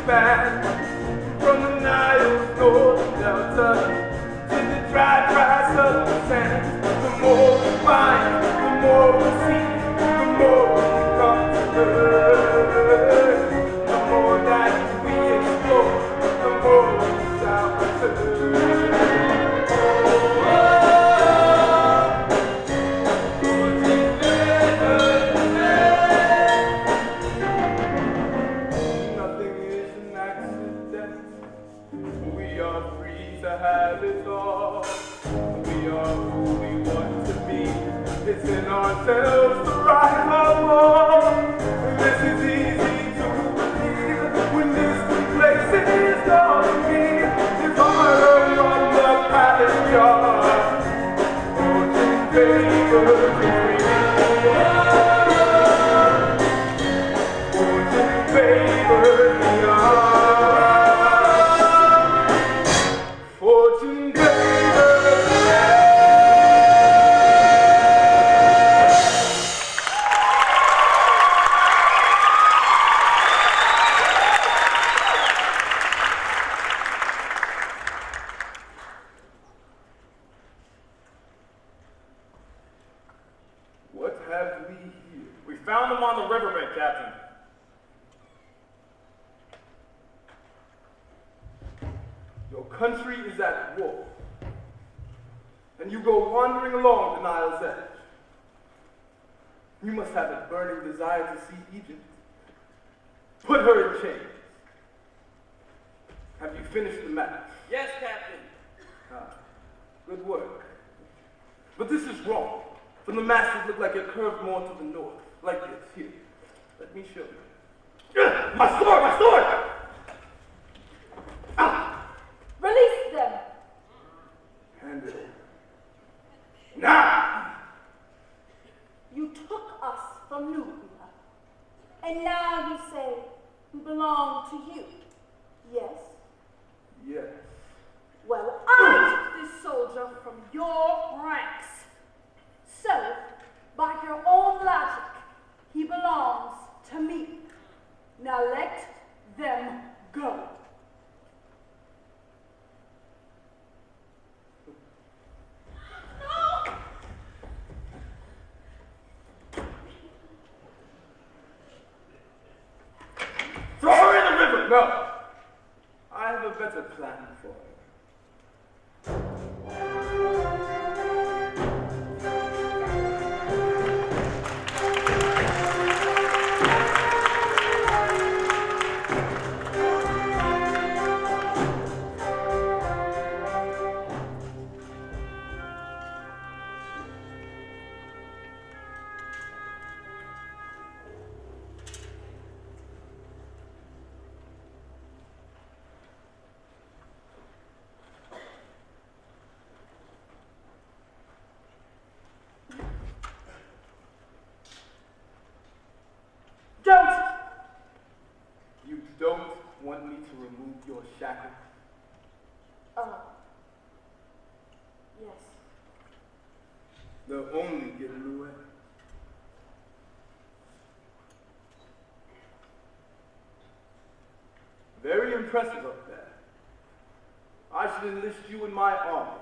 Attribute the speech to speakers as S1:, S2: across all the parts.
S1: expand from the Nile's northern delta to the dry southern sands. The more we find, the more we see, the more we come to learn. The more that we explore, the more we shall return. Nothing is an accident. We are free to have it all. We are who we want to be. It's in ourselves to rise above. This is easy to believe when distant places calling me. It's harder from the palace yard. Fortune favors the free. Fortune favors the young. Fortune favors the What have we here?
S2: We found them on the riverbank, Captain.
S1: Your country is at war, and you go wandering along the Nile's edge. You must have a burning desire to see Egypt. Put her in chains. Have you finished the map?
S3: Yes, Captain.
S1: Good work. But this is wrong. From the masses look like it curved more to the north, like this. Here, let me show you. My sword! My sword! Ah!
S4: Release them.
S1: Hand it over. Now!
S4: You took us from Nubia, and now you say we belong to you. Yes?
S1: Yes.
S4: Well, I took this soldier from your ranks. So, by your own logic, he belongs to me. Now let them go.
S1: Throw her in the river! No. I have a better plan for her.
S4: Don't!
S1: You don't want me to remove your shackles?
S4: Yes.
S1: They'll only get in the way. Very impressive up there. I should enlist you in my army.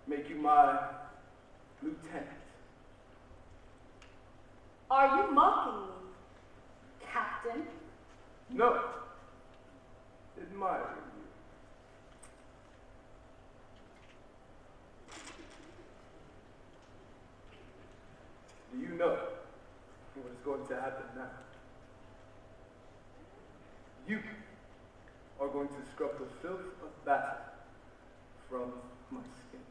S1: Make you my lieutenant.
S4: Are you mocking me, Captain?
S1: No. Admiring you. Do you know what is going to happen now? You are going to scrub the filth of battle from my skin.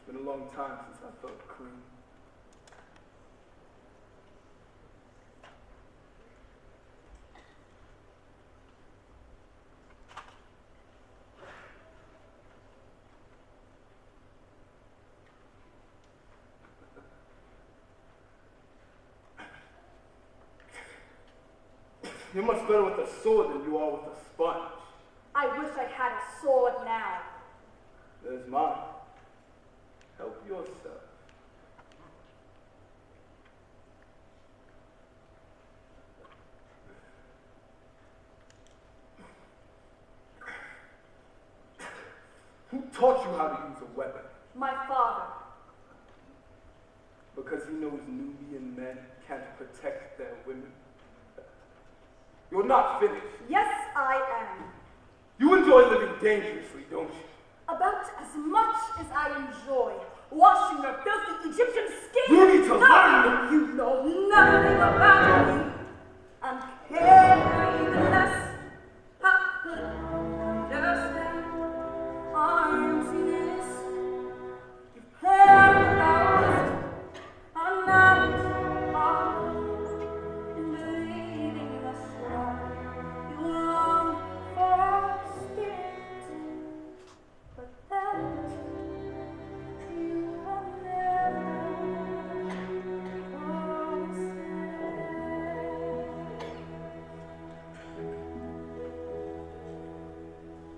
S1: It's been a long time since I felt clean. You're much better with a sword than you are with a sponge.
S4: I wish I had a sword now.
S1: There's mine. Help yourself. Who taught you how to use a weapon?
S4: My father.
S1: Because he knows Nubian men can't protect their women. You're not finished.
S4: Yes, I am.
S1: You enjoy living dangerously, don't you?
S4: About as much as I enjoy washing your filthy Egyptian skin.
S1: You need to learn.
S4: You know nothing about me. I'm carrying the less I could understand. Our emptiness. You've heard about I'm not alone in believing the strong. You long for spirit, but that you will never possess.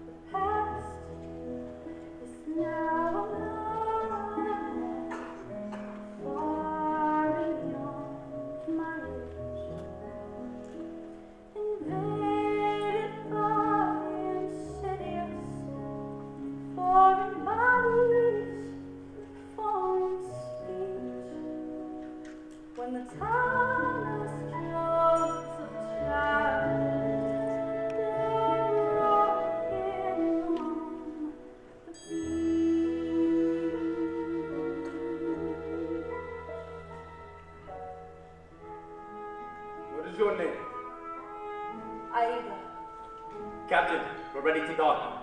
S4: The past is now alone, far beyond my reach, invaded by insidious foreign bodies, foreign speech. When the timeless drugs of childhood they're rocking on the beat.
S1: What is your name?
S4: Aida.
S2: Captain, we're ready to dock.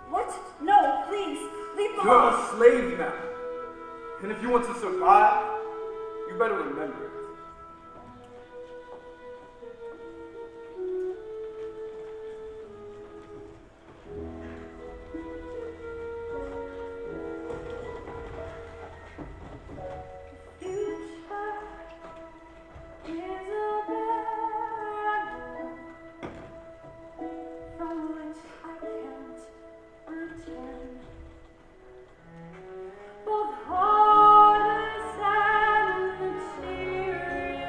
S4: What? No, please, leave me
S1: You're
S4: alone.
S1: a slave now. And if you want to survive, you better remember it.
S4: Future is a barren from which I can't return. Both heartless and material,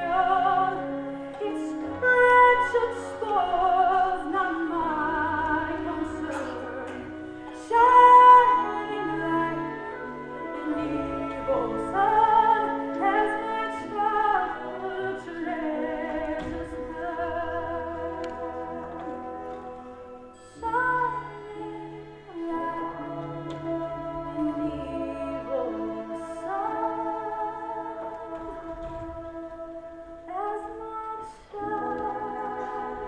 S4: its wretched spoils not my concern. Shining like an evil sun as my childhood treasures burn. Shining like an evil sun as my childhood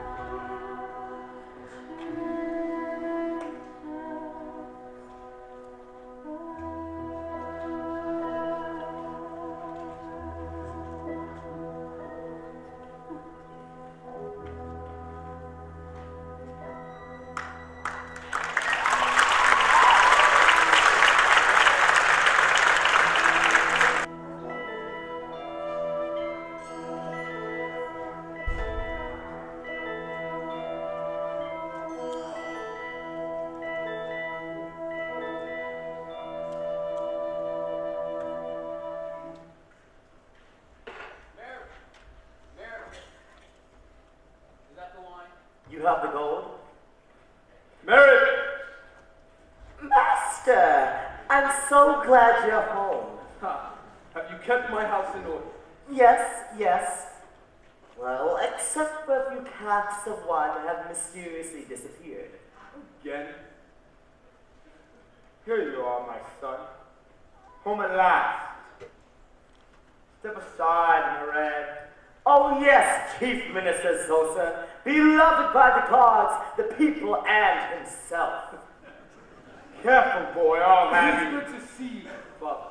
S2: Is that the wine?
S3: You have the gold?
S1: Mary!
S3: Master, I'm so glad you're home.
S1: Ha! Have you kept my house in order?
S3: Yes, yes. Well, except for a few casks of wine that have mysteriously disappeared.
S1: Again?
S2: Here you are, my son. Home at last. Step aside, Mared.
S3: Oh yes, Chief Minister Zosa, beloved by the gods, the people, and himself.
S2: Careful, boy, I'll
S1: It's
S2: have you.
S1: good to see you, Father.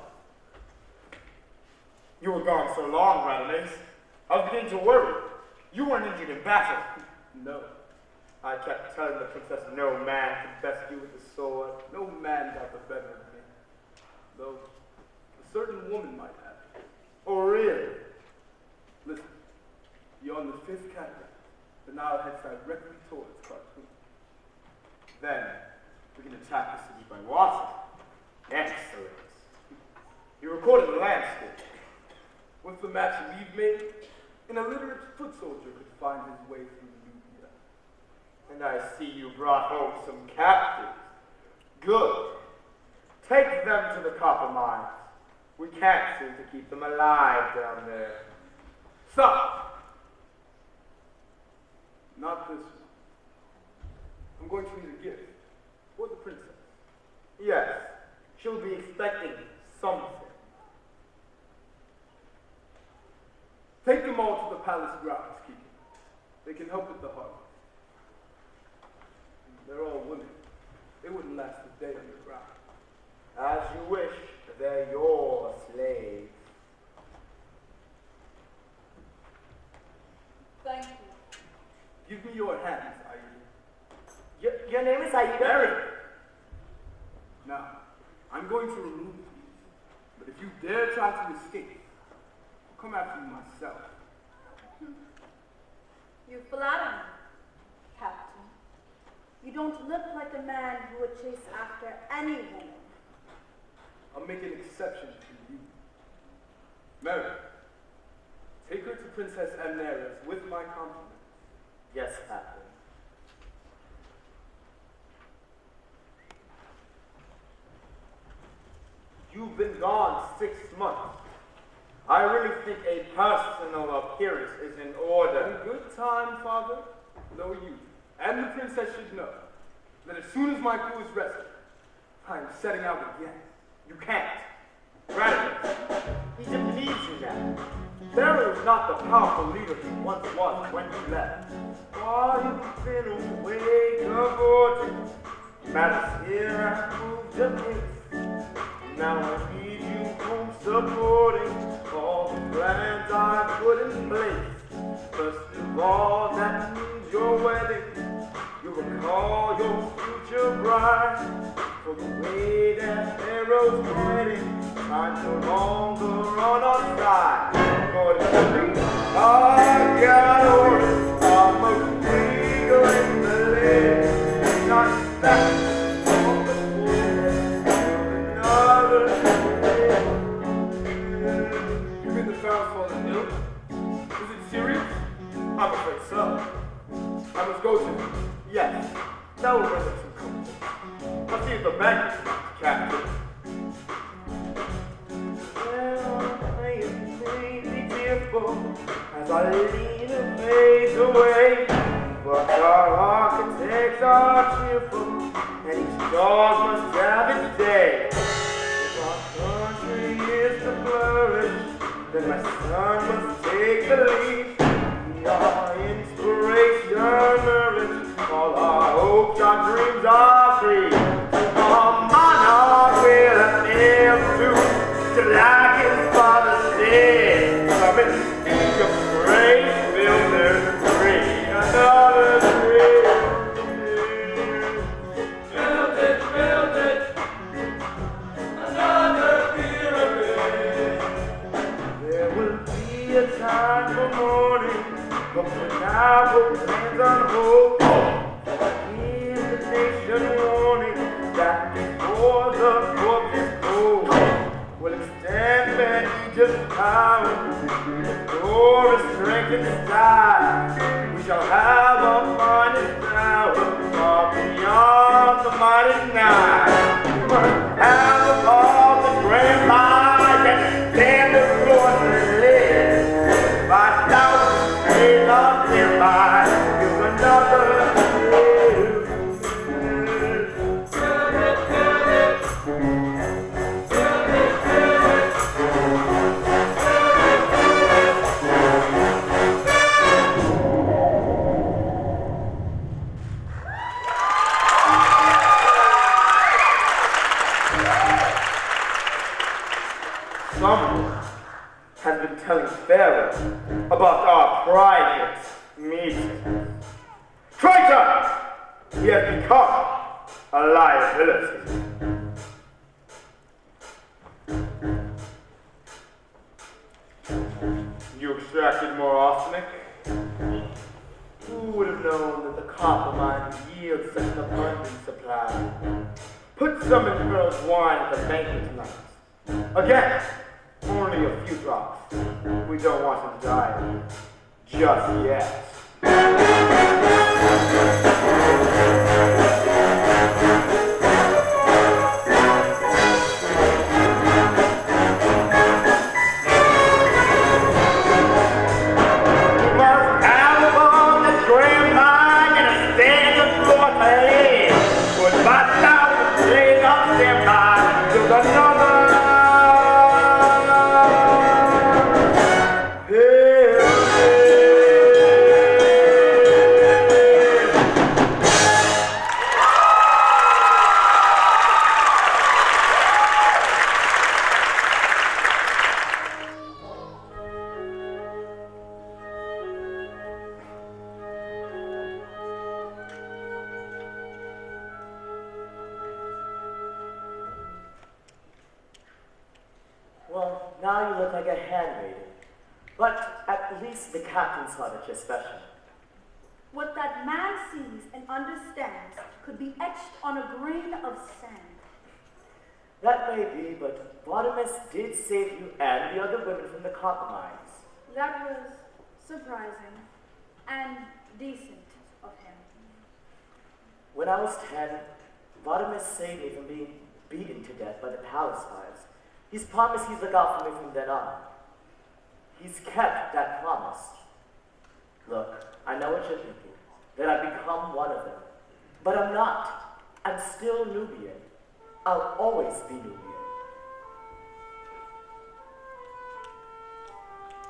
S2: You were gone so long, Radames. I was beginning to worry. You weren't injured in battle.
S1: No.
S2: I kept telling the princess no man could best you with the sword.
S1: No man got the better of me. Though a certain woman might have.
S2: Oh, really?
S1: Listen, you're on the fifth cataract. The Nile heads directly towards Khartoum.
S2: Then we can attack the city by water. Excellent. You recorded the landscape.
S1: With the match we've made, an illiterate foot soldier could find his way through Nubian.
S2: And I see you brought home some captives. Good. Take them to the copper mines. We can't seem to keep them alive down there.
S1: Stop! Not this one. I'm going to need a gift for the princess.
S2: Yes, she'll be expecting something.
S1: Take them all to the palace grounds, keep them. They can help with the harvest. They're all women. They wouldn't last a day underground.
S2: As you wish, they're your slaves.
S4: Thank you.
S1: Give me your hands, Aida.
S3: Your name is Aida?
S1: Very. Now, I'm going to remove these, but if you dare try to escape, I'll come after you myself.
S4: You flatter me, Captain. You don't look like a man who would chase after any woman.
S1: I'll make an exception for you. Mary, take her to Princess Amneris with my compliments.
S3: Yes, Captain.
S2: You've been gone 6 months. I really think a personal appearance is in order.
S1: In good time, Father, though you and the princess should know that as soon as my crew is rested, I am setting out again.
S2: You can't. Radames, Egypt needs you now. Pharaoh is not the powerful leader he once was when you left. While you've been away, cavorting, matters here have moved a pace. Now I need you home supporting all the plans I put in place. First of all, that means your wedding. You recall your future bride. For the way that Pharaoh's heading, time's no longer on our side. Lord, I got orders. I'm a eagle in the land. Not back on the floor. Another day.
S1: You mean the Pharaoh's fallen ill? Is it serious?
S2: I'm afraid so.
S1: I must go to him.
S2: Yes, that will bring us some comfort. I'll see if the bank is not captured. Well, I am crazy tearful as I lean and fade away. But our architects are cheerful, and each dog must have its day. If our country is to flourish, then my son must take the lead. We are inspiration rich. All our hopes, our dreams are free. Our monarch will live to like his father said. From its peak of grace, builders free. Another day.
S1: Build it, another pyramid.
S2: There will be a time for mourning, but for now we'll plans on hope. Here's the nation warning that before the corpse is cold, we'll extend where Egypt's power, restore its strength and style. We shall have our finest hour, far beyond the mighty Nile. We must have all the grand light and stand the Lord to live. 5,000 days of nearby, give another. Someone has been telling Pharaoh about our private meeting. Traitor! He has become a liability. You extracted more arsenic? Who would have known that the copper mine yields such an abundant supply? Put some in Pearl's wine at the banquet tonight. Again, only a few drops. We don't want him dying just yet.
S3: Well, now you look like a handmaiden. But at least the captain saw that you're special.
S4: What that man sees and understands could be etched on a grain of sand.
S3: That may be, but Radames did save you and the other women from the copper mines.
S4: That was surprising and decent of him.
S3: When I was 10, Radames saved me from being beaten to death by the palace fires. He's promised he'd look out for me from then on. He's kept that promise. Look, I know what you're thinking, that I've become one of them. But I'm not. I'm still Nubian. I'll always be Nubian.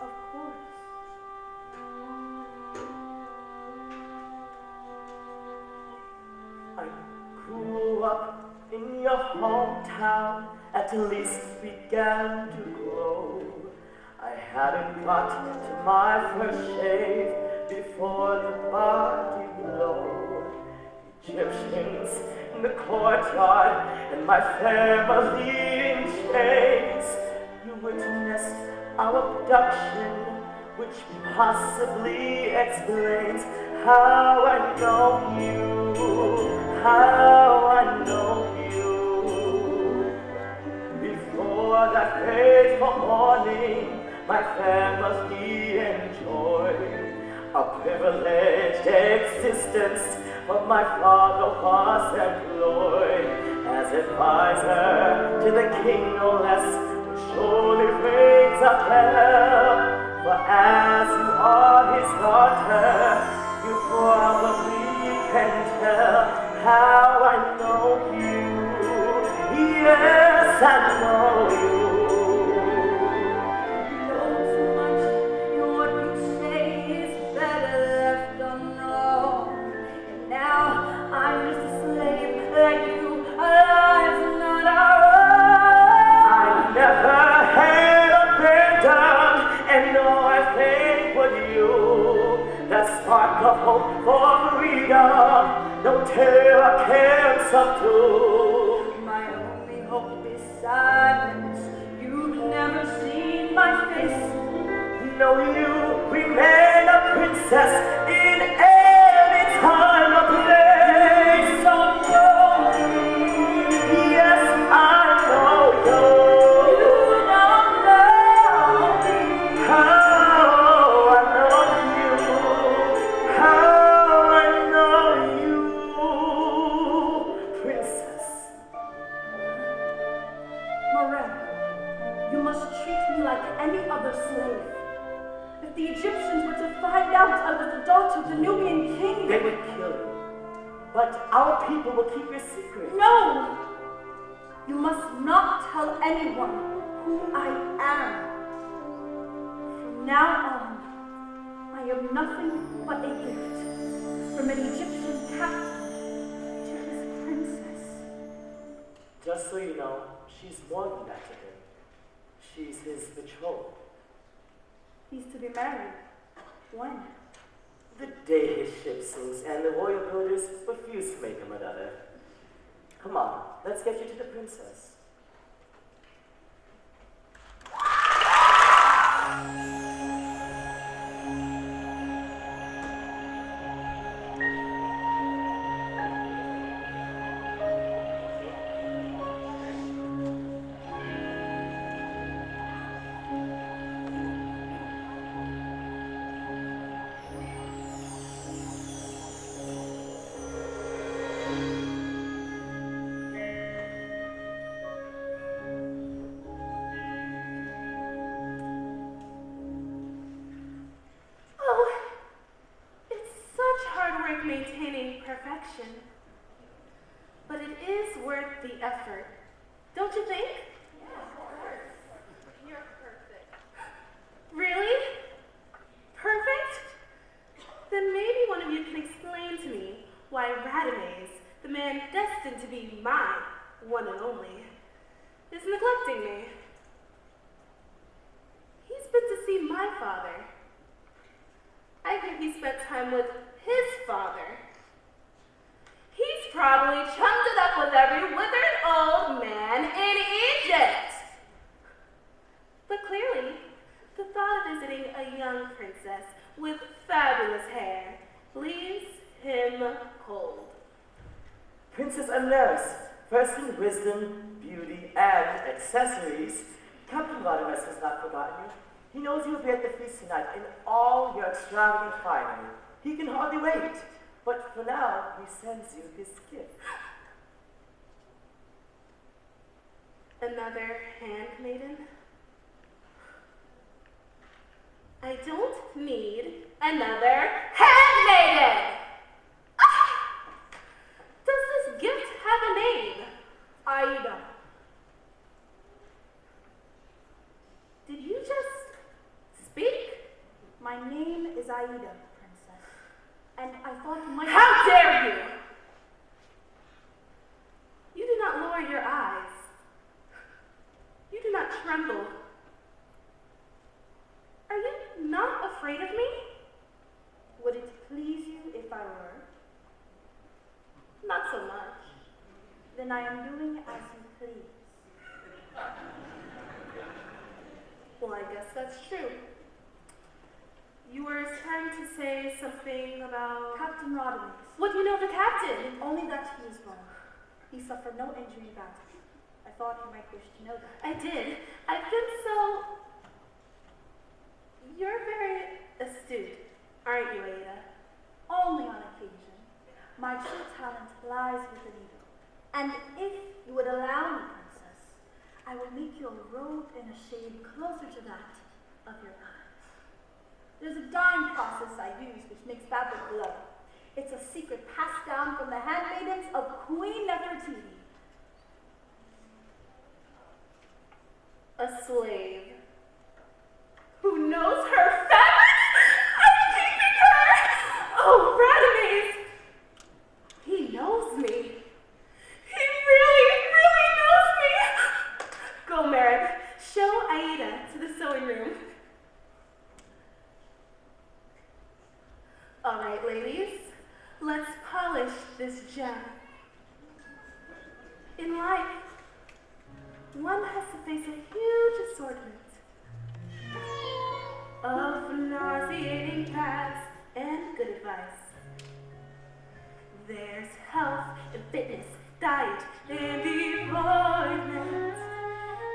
S4: Of course.
S3: I grew up in your hometown, at least began to grow. I hadn't got to my first shave before the party blow. Egyptians in the courtyard and my family in chains. You witnessed our abduction, which possibly explains how I know you, how I know you. Before that fateful morning, my family enjoyed a privileged existence, but my father was employed as advisor to the king, no less, which surely rings a bell. For as you are his daughter, you probably can tell how I know you. Yes, I know you. Spark of hope for freedom, no terror can subdue.
S4: My only hope is silence. You've never seen my face.
S3: No, you remain a princess in any time or place.
S4: So know me.
S3: Yes, I know you.
S4: You don't know me.
S3: How I know you. How I know you, princess.
S4: Morel, you must treat me like any other slave. If the Egyptians were to find out I was the daughter of the Nubian king,
S3: They would kill you. But our people will keep your secret.
S4: No! You must not tell anyone who I am. From now on, I am nothing but a gift from an Egyptian captain to his princess.
S3: Just so you know, she's more than that to him. She's his betrothed.
S4: He's to be married. When?
S3: The day his ship sinks and the royal builders refuse to make him another. Come on, let's get you to the princess.
S5: introduction. But it is worth the effort, don't you think?
S4: Yeah, of course. You're perfect.
S5: Really? Perfect? Then maybe one of you can explain to me why Radames, the man destined to be my one and only, is neglecting me. He's been to see my father. I think he spent time with his father. He's probably chummed it up with every withered old man in Egypt. But clearly, the thought of visiting a young princess with fabulous hair leaves him cold.
S3: Princess Amneris, first in wisdom, beauty, and accessories, Captain Radames has not forgotten you. He knows you will be at the feast tonight in all your extravagant finery. He can hardly wait. But for now, he sends you his gift.
S5: Another handmaiden? I don't need another handmaiden! Ah! Does this gift have a name?
S4: Aida.
S5: Did you just speak?
S4: My name is Aida, princess. And I thought you might—
S5: How dare you! You do not lower your eyes. You do not tremble. Are you not afraid of me?
S4: Would it please you if I were?
S5: Not so much.
S4: Then I am doing as you please.
S5: Well, I guess that's true. You were trying to say something about...
S4: Captain Radames.
S5: What do you know of the captain?
S4: Only that he is well. He suffered no injury in battle. I thought you might wish to know that.
S5: I did. I've been so... You're very astute, aren't you, Aida?
S4: Only on occasion. My true talent lies with the needle. And if you would allow me, princess, I will make your robe in a shade closer to that of your eyes. There's a dyeing process I use which makes fabric glow. It's a secret passed down from the handmaidens of Queen Nefertiti.
S5: A slave who knows her fabrics? I'm keeping her! Oh, Radames! He knows me. He really, really knows me! Go, Merrick. Show Aida to the sewing room. All right, ladies. Let's polish this gem. In life, one has to face a huge assortment of nauseating paths and good advice. There's health and fitness, diet and employment,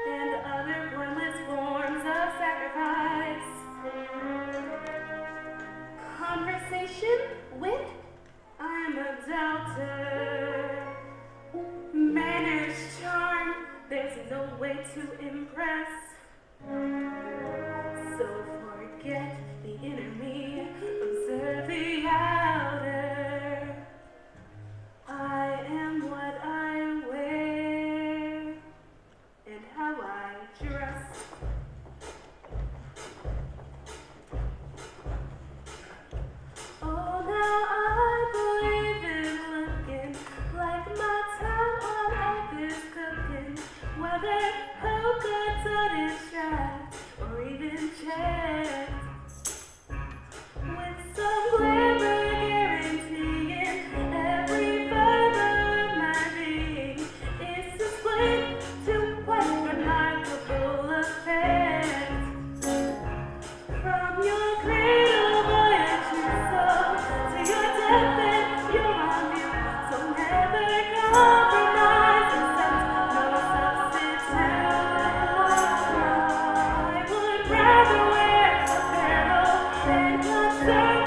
S5: and other pointless forms of sacrifice. Conversation, wit, I'm a doubter. Manners, charm, there's no way to impress. So forget the inner me, observe the outer. I am what I wear and how I dress. Oh, now I believe in looking like my time on earth is cooking, whether polka dotted striped or even checked, with some glamour guaranteeing every fiber of my being is displayed to quite remarkable effect. From your cradle voyage to soul, to your death and your rendezvous, so never compromise, accept no substitute. I would rather wear apparel than concern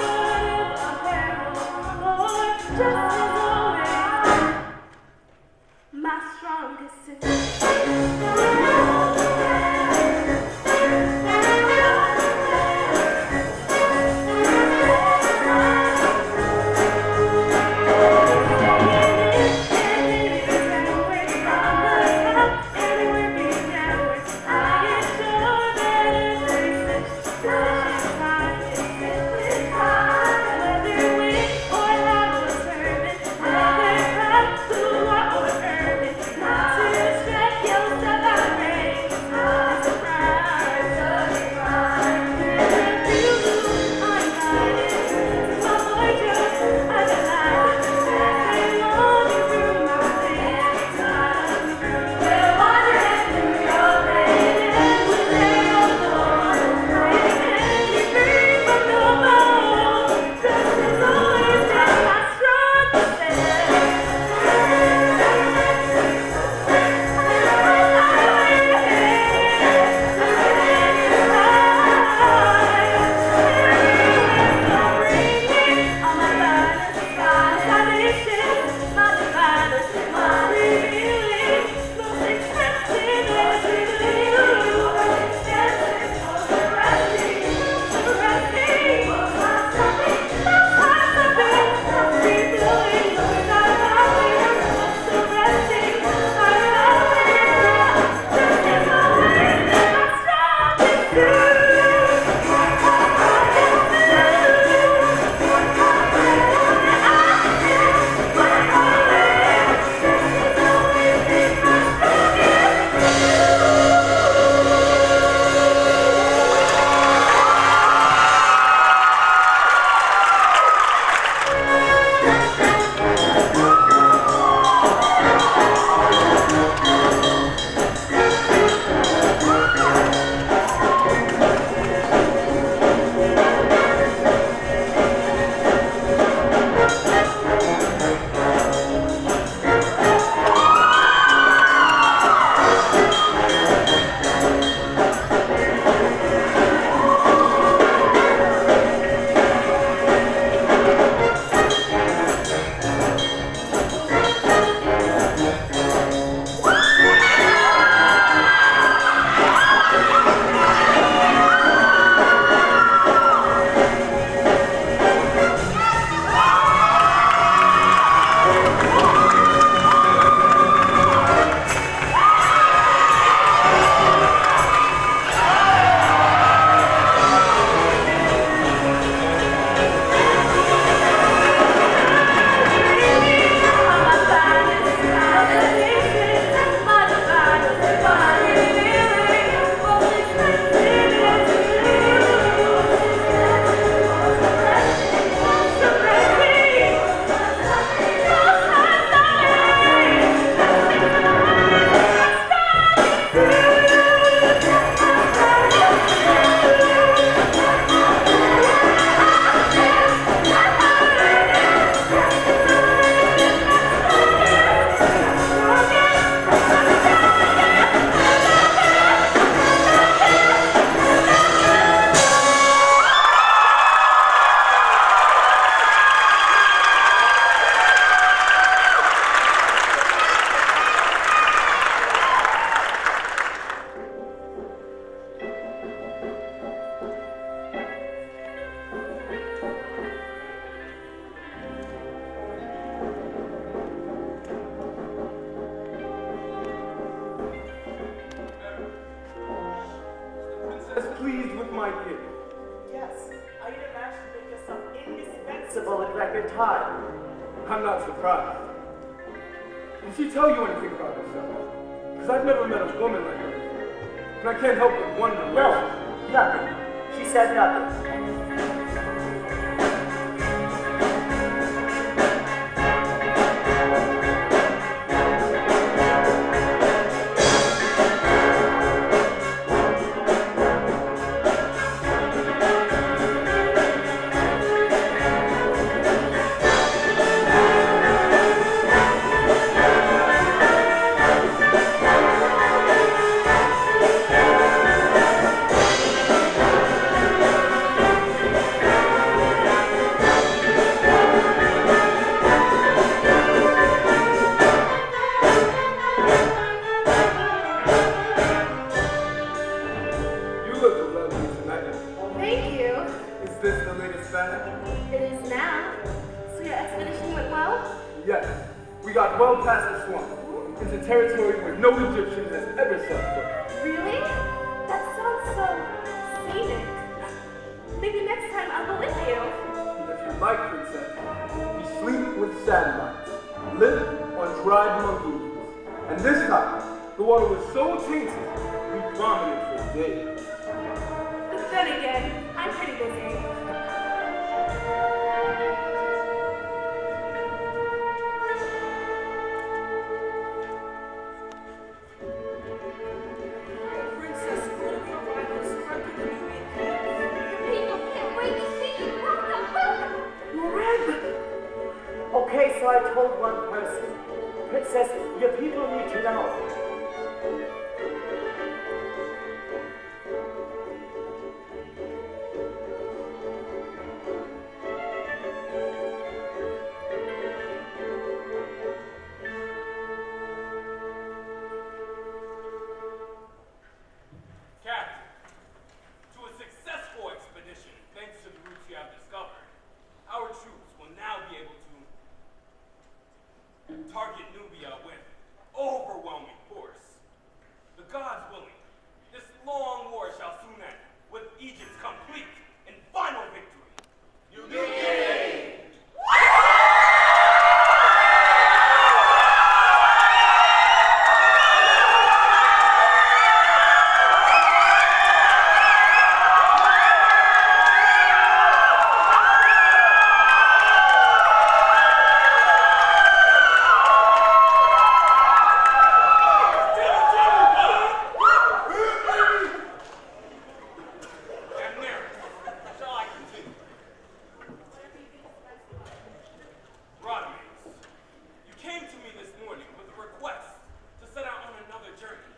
S3: at your time.
S1: I'm not surprised. Did she tell you anything about herself? Because I've never met a woman like her before. And I can't help but wonder where
S3: No, nothing. She said nothing.
S1: territory where no Egyptian has ever set foot.
S5: Really? That sounds so scenic. Maybe next time I'll go with you.
S1: If you like, princess, we sleep with satellites, live on dried mongooses, and this time, the water was so tainted, we vomited for days.
S5: But then again, I'm pretty busy.
S3: Okay, so I told one person. Princess, your people need to know.
S6: Captain, to a successful expedition, thanks to the routes you have discovered, our troops will now be able to target Nubia with overwhelming force. The gods willing, this long war shall soon end with Egypt's complete and final victory. Nubian! Radames, you came to me this morning with a request to set out on another journey,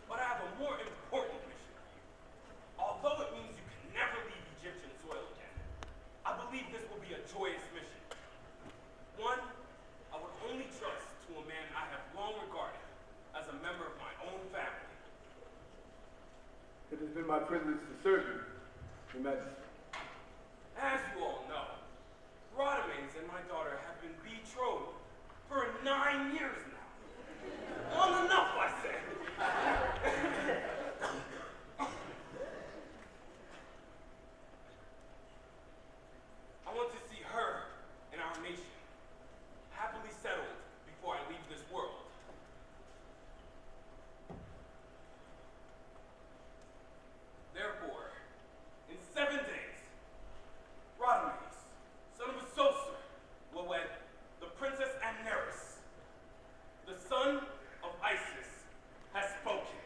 S6: but I have a more important mission for you. Although it means you can never leave Egyptian soil again, I believe this will be a joyous mission. One I would only trust to a man I have long regarded as a member of my own family.
S1: It has been my privilege to serve you, Your Majesty.
S6: As you all know, Radames and my daughter have been betrothed for 9 years now. Long enough, I say. I want to see her and our nation happily settled before I leave this world. Therefore, in 7 days, Radames, son of a sorcerer, will wed the Princess Amneris. The son of Isis has spoken.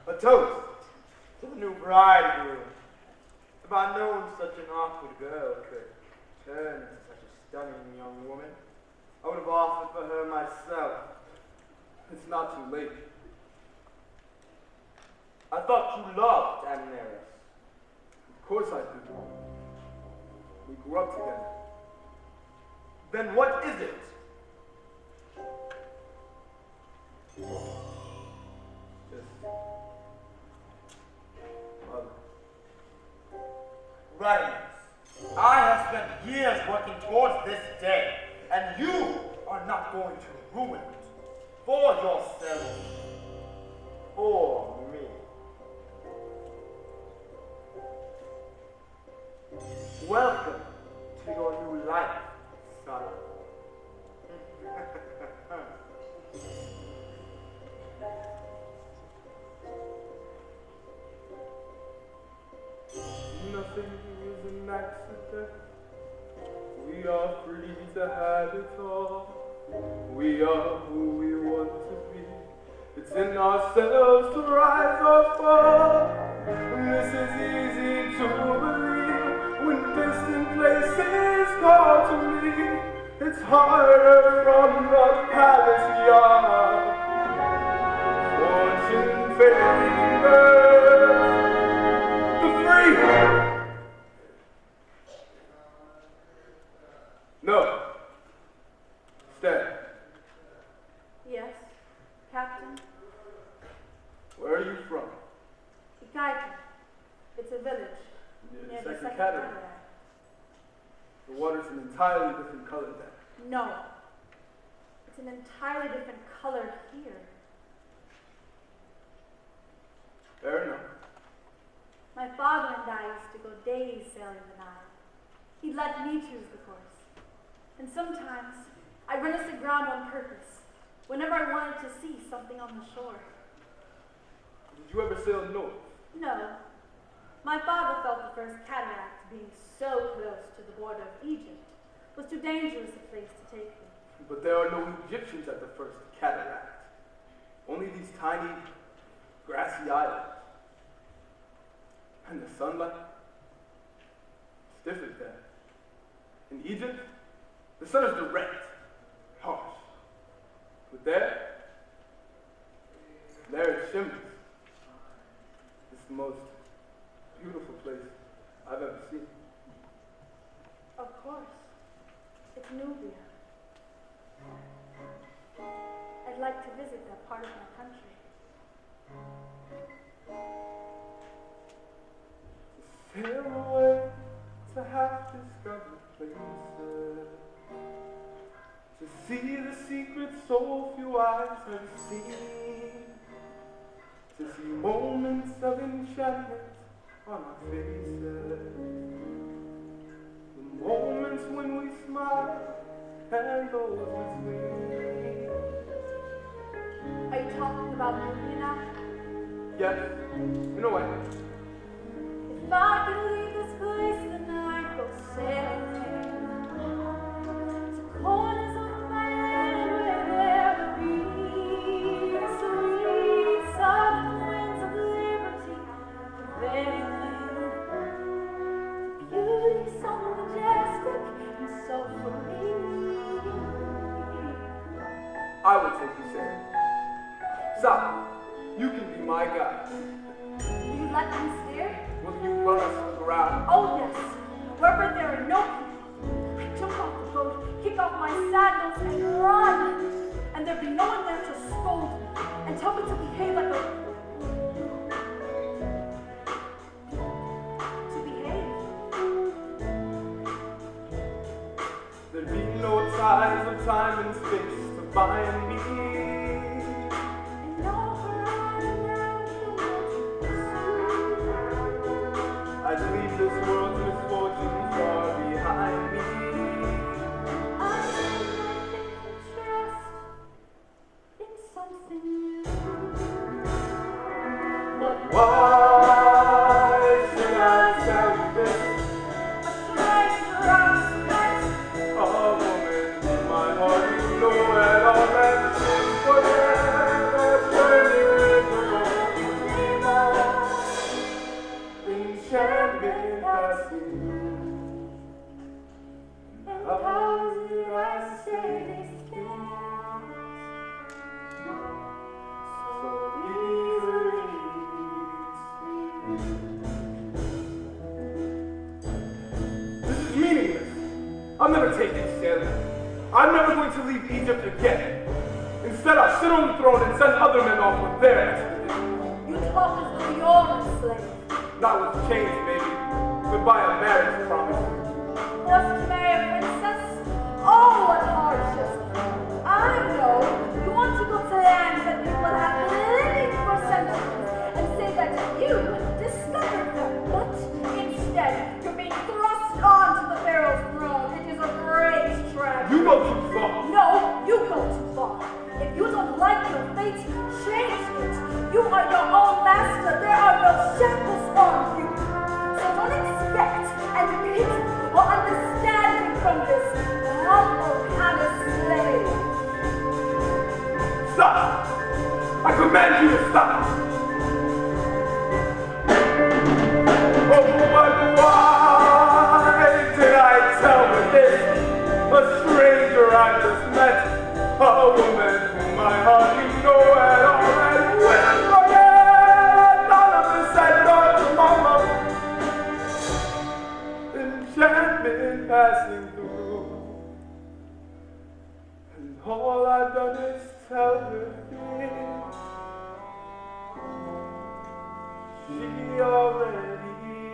S2: A toast to the new bridegroom. If I'd known such an awkward girl could turn into such a stunning young woman, I would have offered for her myself.
S1: It's not too late.
S2: I thought you loved Amneris.
S1: Of course I do. We grew up together.
S2: Then what is it? Radames, I have spent years working towards this day, and you are not going to ruin it for yourself or me. Welcome to your new life, son.
S1: Nothing is an accident. We are free to have it all. We are who we want to be. It's in ourselves to rise or fall. This is easy to believe when distant places call to me. It's harder from the palace yard. Fortune favors the free. No. Stay.
S4: Yes, Captain.
S1: Where are you from?
S4: Aida. It's a village near the second cataract.
S1: The water's an entirely different color then.
S4: No. It's an entirely different color here.
S1: Fair enough.
S4: My father and I used to go days sailing the Nile. He'd let me choose the course. And sometimes I'd run us aground on purpose, whenever I wanted to see something on the shore.
S1: Did you ever sail north?
S4: No. My father felt the first cataract, being so close to the border of Egypt, was too dangerous a place to take me.
S1: But there are no Egyptians at the first cataract. Only these tiny, grassy islands. And the sunlight? It's different there. In Egypt, the sun is direct, harsh. But there it shimmers. It's the most beautiful place I've ever seen.
S4: Of course. It's Nubian. I'd like to visit that part of my country.
S1: To sail away to half-discovered places, to see the secrets so few eyes have seen, to see moments of enchantment on our faces, the moments when we smile and those between.
S4: Are you talking about Nubian now?
S1: Yes, in a way.
S4: If I could leave this place, then I'd go sailing to corners of my land where there would be sweet, soft winds of liberty prevailing. Beauty so majestic and so free.
S1: I will take you sailing. South, you can be my guide.
S4: Will you let me steer?
S1: Will you run us around?
S4: Oh yes, wherever there are no people, I jump off the boat, kick off my sandals, and run. And there'd be no one there to scold me and tell me to behave like a... To behave.
S1: There'd be no ties of time and space to bind me.
S4: And no horizon out the world to pursue.
S1: I'd leave this world's misfortunes far behind me.
S4: I think trust in something new.
S1: But why should I tell you this?
S4: A stranger I met.
S1: A woman in my heart, you know at all that she's forever turning the road. Enchantment I see.
S4: And how did I say these things so easily?
S1: This is meaningless. I'll never take you sailing. I'm never going to leave Egypt again. Instead, I sit on the throne and send other men off with their expeditions.
S4: You talk as though you're a slave.
S1: Not with chains, maybe. Goodbye a marriage promise.
S4: Forced to marry a princess? Oh, what hardships. I know. You want to go to lands that people have been living for centuries and say that you discovered them. But instead, you're being thrust onto the pharaoh's throne. It is a great tragedy.
S1: You go too far.
S4: No, you go too far. If you don't like your fate, change it. You are your own master. There are no shackles on you. So don't expect and pity or understanding from this humble palace slave.
S1: Stop! I command you to stop! Oh, but why did I tell her this? A stranger I just met, a woman whom I hardly know at all, and will forget none of this I thought tomorrow. Enchantment passing through, and all I've done is tell her this. She already knew.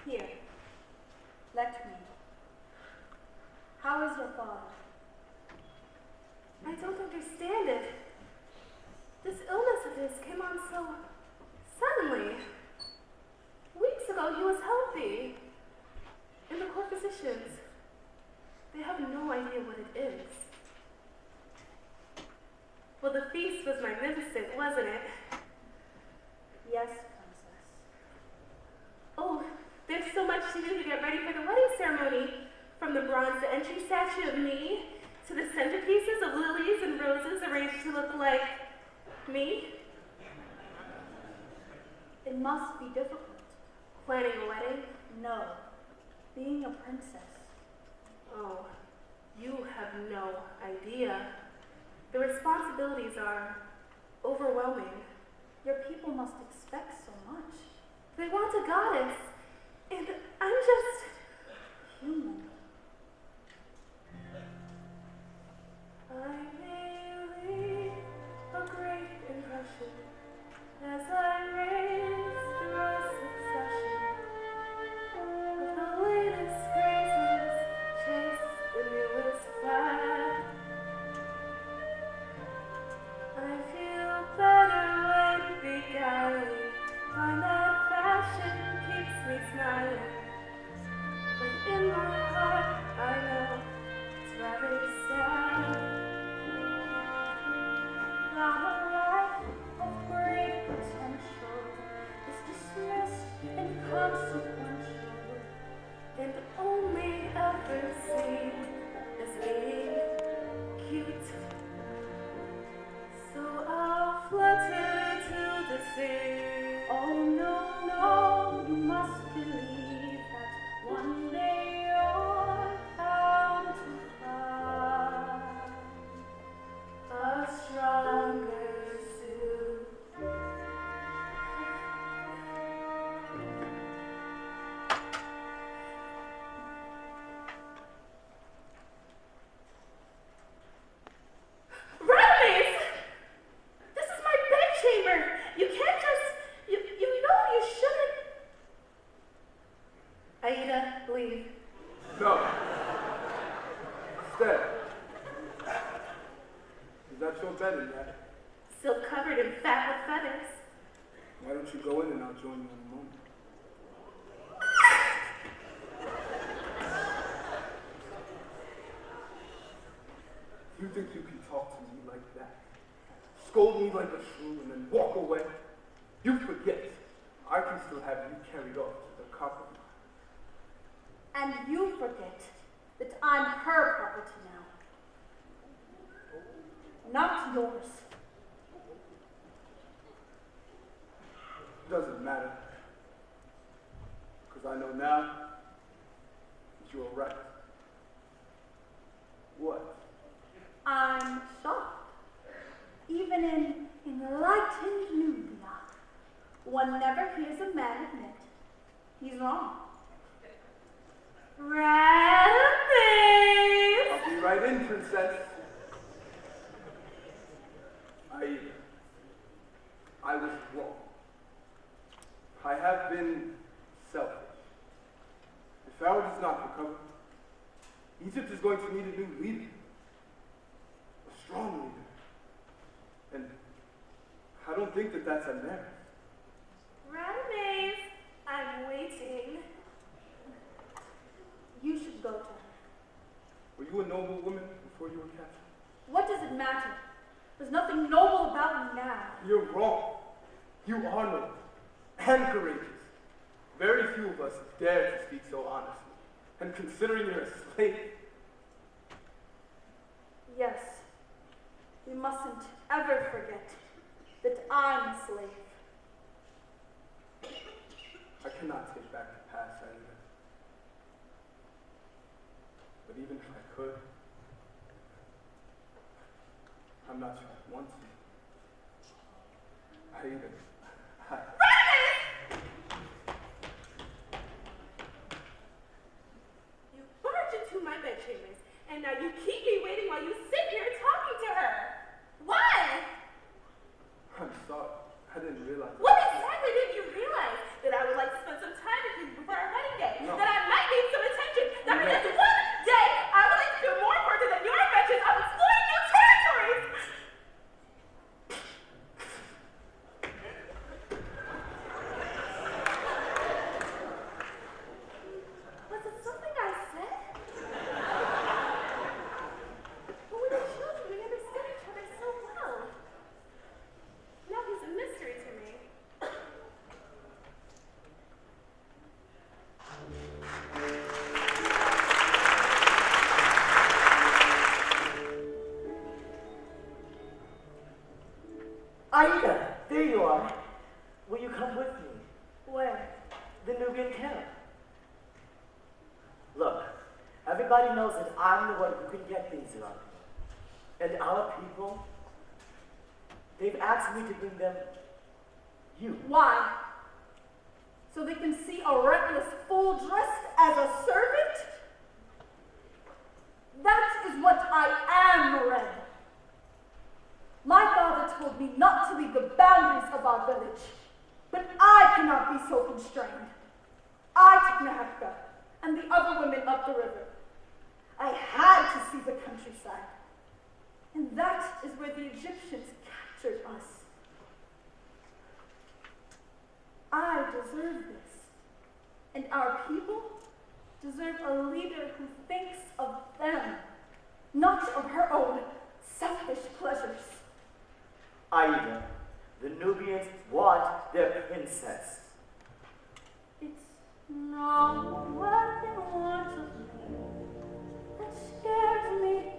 S4: Here, let me. How is your father?
S5: I don't understand it. This illness of his came on so suddenly. Weeks ago, he was healthy. And the court physicians, they have no idea what it is. Well, the feast was magnificent, wasn't it?
S4: Yes, princess.
S5: Oh, there's so much to do to get ready for the wedding ceremony. From the bronze entry statue of me to the centerpieces of lilies and roses arranged to look like me.
S4: It must be difficult.
S5: Planning a wedding?
S4: No, being a princess.
S5: Oh, you have no idea. The responsibilities are overwhelming.
S4: Your people must expect so much.
S5: They want a goddess, and I'm just
S4: Human.
S5: I may leave a great impression as I race through a succession of the latest graces, chase the newest fad. I feel better when beguiling, find that fashion keeps me smiling. But in my heart, I know it's rather sad.
S4: That a life of great potential is dismissed inconsequential.
S5: And only ever seen as being cute. So I'll flutter to the sea.
S4: Oh no, no, you must believe that one day you're bound to find
S5: A stronger suit. Radames! This is my bedchamber. You can't just. You know you shouldn't. Aida, leave.
S1: No. Instead. Is that your bed in there?
S5: Still covered in fat with feathers.
S1: Why don't you go in and I'll join you in a moment? You think you can talk to me like that? Scold me like a shrew and then walk away? You forget. I can still have you carried off to the carpet.
S4: And you forget that I'm her property now. not yours.
S1: It doesn't matter. Because I know now that you're right. What?
S4: I'm shocked. Even in enlightened Nubia, one never hears a man admit he's wrong. Radames!
S1: I'll be right in, princess. Aida, I was wrong. I have been selfish. If Pharaoh does not recover, Egypt is going to need a new leader. A strong leader. And I don't think that that's a merit.
S5: Radames, I'm waiting.
S4: You should go to her.
S1: Were you a noble woman before you were captured?
S4: What does it matter? There's nothing noble about me now.
S1: You're wrong. You are noble and courageous. Very few of us dare to speak so honestly. And considering you're a slave,
S4: Yes, we mustn't ever forget that I'm a slave.
S1: I cannot take back the past, Aida. But even if I could, I'm not sure I want to. Aida,
S5: You barged into my bedchambers, and now you keep me waiting while you sit here talking to her. Why?
S1: I'm sorry. I didn't realize.
S5: What exactly did you realize? That I would like to spend some time with you before our wedding day?
S1: No.
S5: That I might need some attention? That
S1: No.
S5: because one day I would like to feel more important than your adventures of exploring new territories? Was it something I said? But we were children, we understood each other so well. Now he's a mystery to me.
S3: Aida, there you are. Will you come with me?
S4: Where?
S3: The Nubian camp. Look, everybody knows that I'm the one who can get things done. And our people, they've asked me to bring them you.
S4: Why? So they can see a reckless fool dressed as a servant? That is what I am, Red. My father told me not to leave the boundaries of our village, but I cannot be so constrained. I took Nahaka and the other women up the river. I had to see the countryside. And that is where the Egyptians captured us. I deserve this. And our people deserve a leader who thinks of them, not of her own selfish pleasures.
S3: Aida, the Nubians want their princess.
S4: It's not what they want of me that scares me.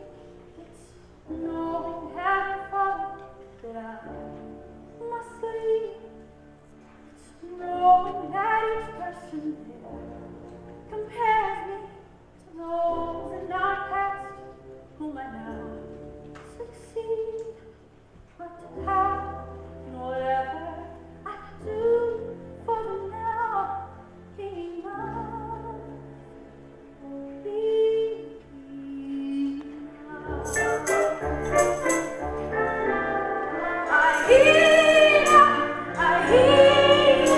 S4: It's knowing how far that I must leave. It's knowing that each person here compares me to those in our past whom I now succeed. But how and whatever I do for them now, enough, be enough. Aida,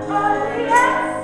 S4: oh yes.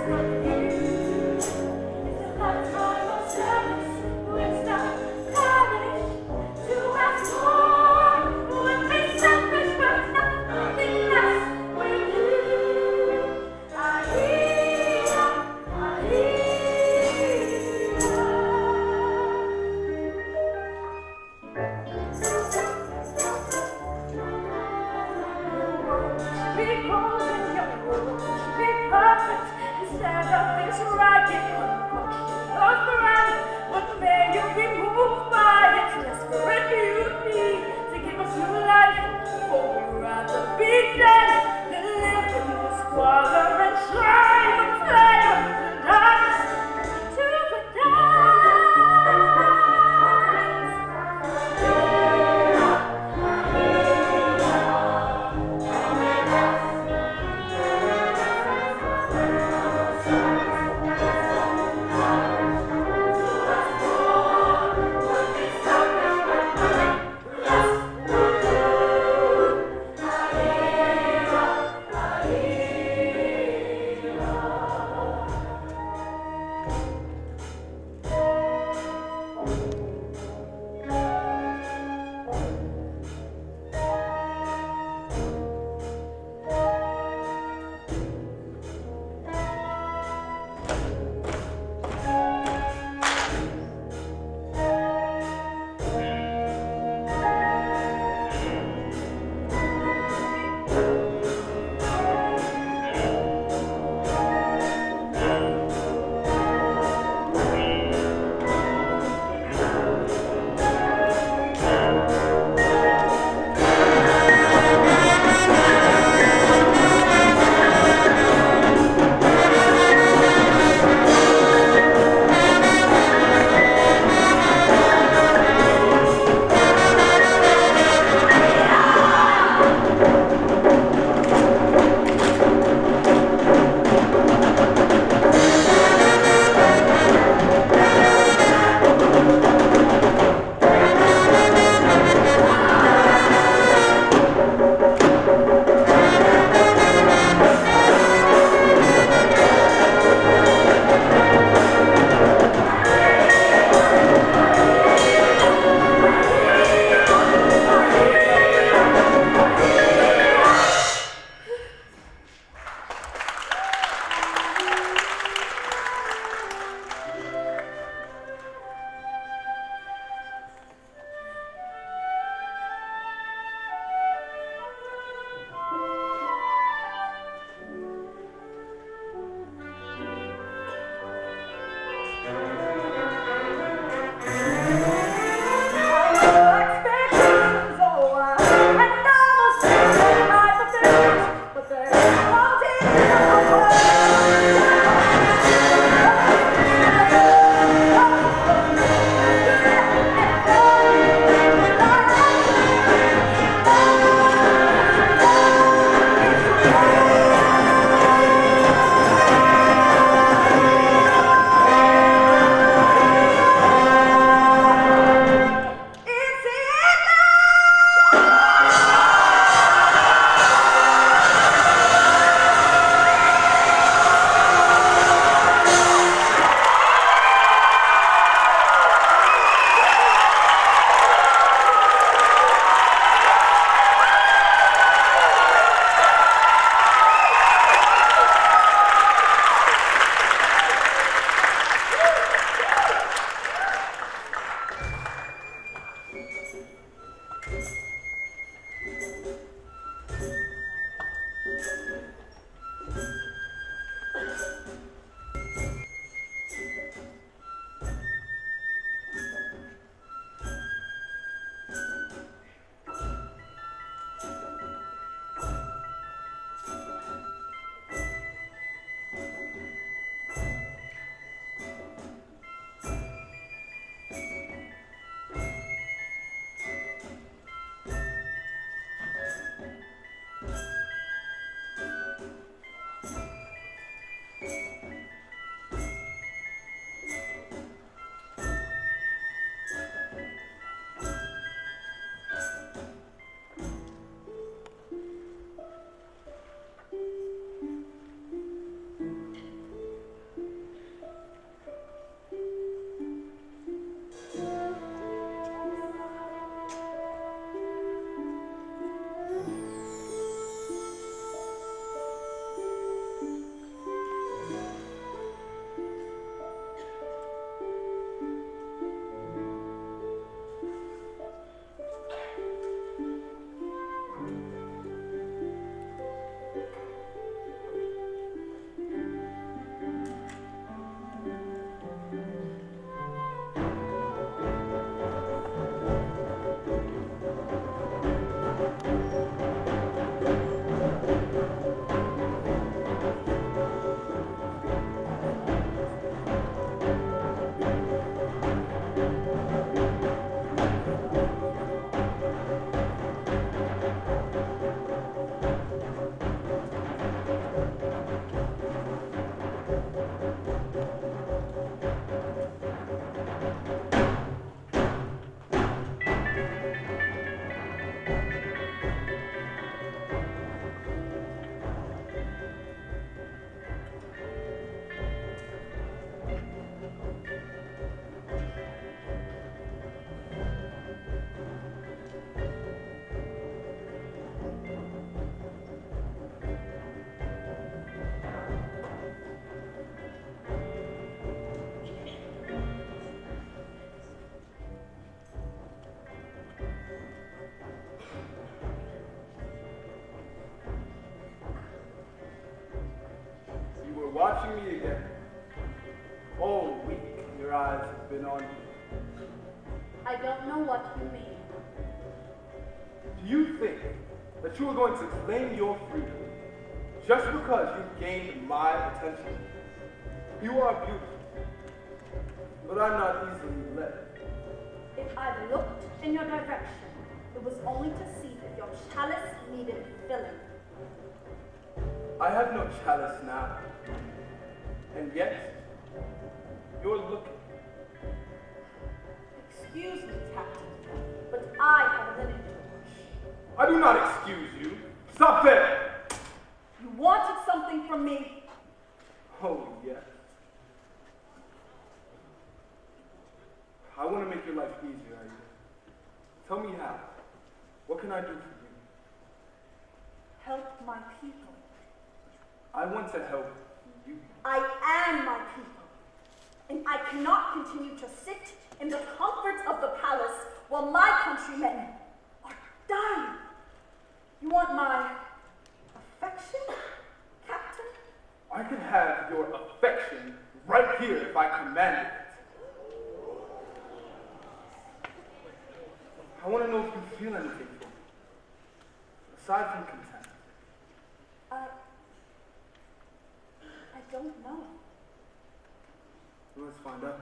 S1: watching me again. All week, your eyes have been on me.
S4: I don't know what you mean.
S1: Do you think that you are going to claim your freedom just because you gained my attention? You are beautiful, but I'm not easily led.
S4: If I looked in your direction, it was only to see if your chalice needed filling.
S1: I have no chalice now, and yet you're looking.
S4: Excuse me, Captain, but I have a linen to wash.
S1: I do not excuse you. Stop there!
S4: You wanted something from me.
S1: Oh, yes. I want to make your life easier, Aida. Tell me how. What can I do for you?
S4: Help my people.
S1: I want to help you.
S4: I am my people, and I cannot continue to sit in the comforts of the palace while my countrymen are dying. You want my affection, Captain?
S1: I can have your affection right here if I commanded it. I want to know if you feel anything for me, aside from contempt.
S4: I don't know.
S1: Well, let's find out.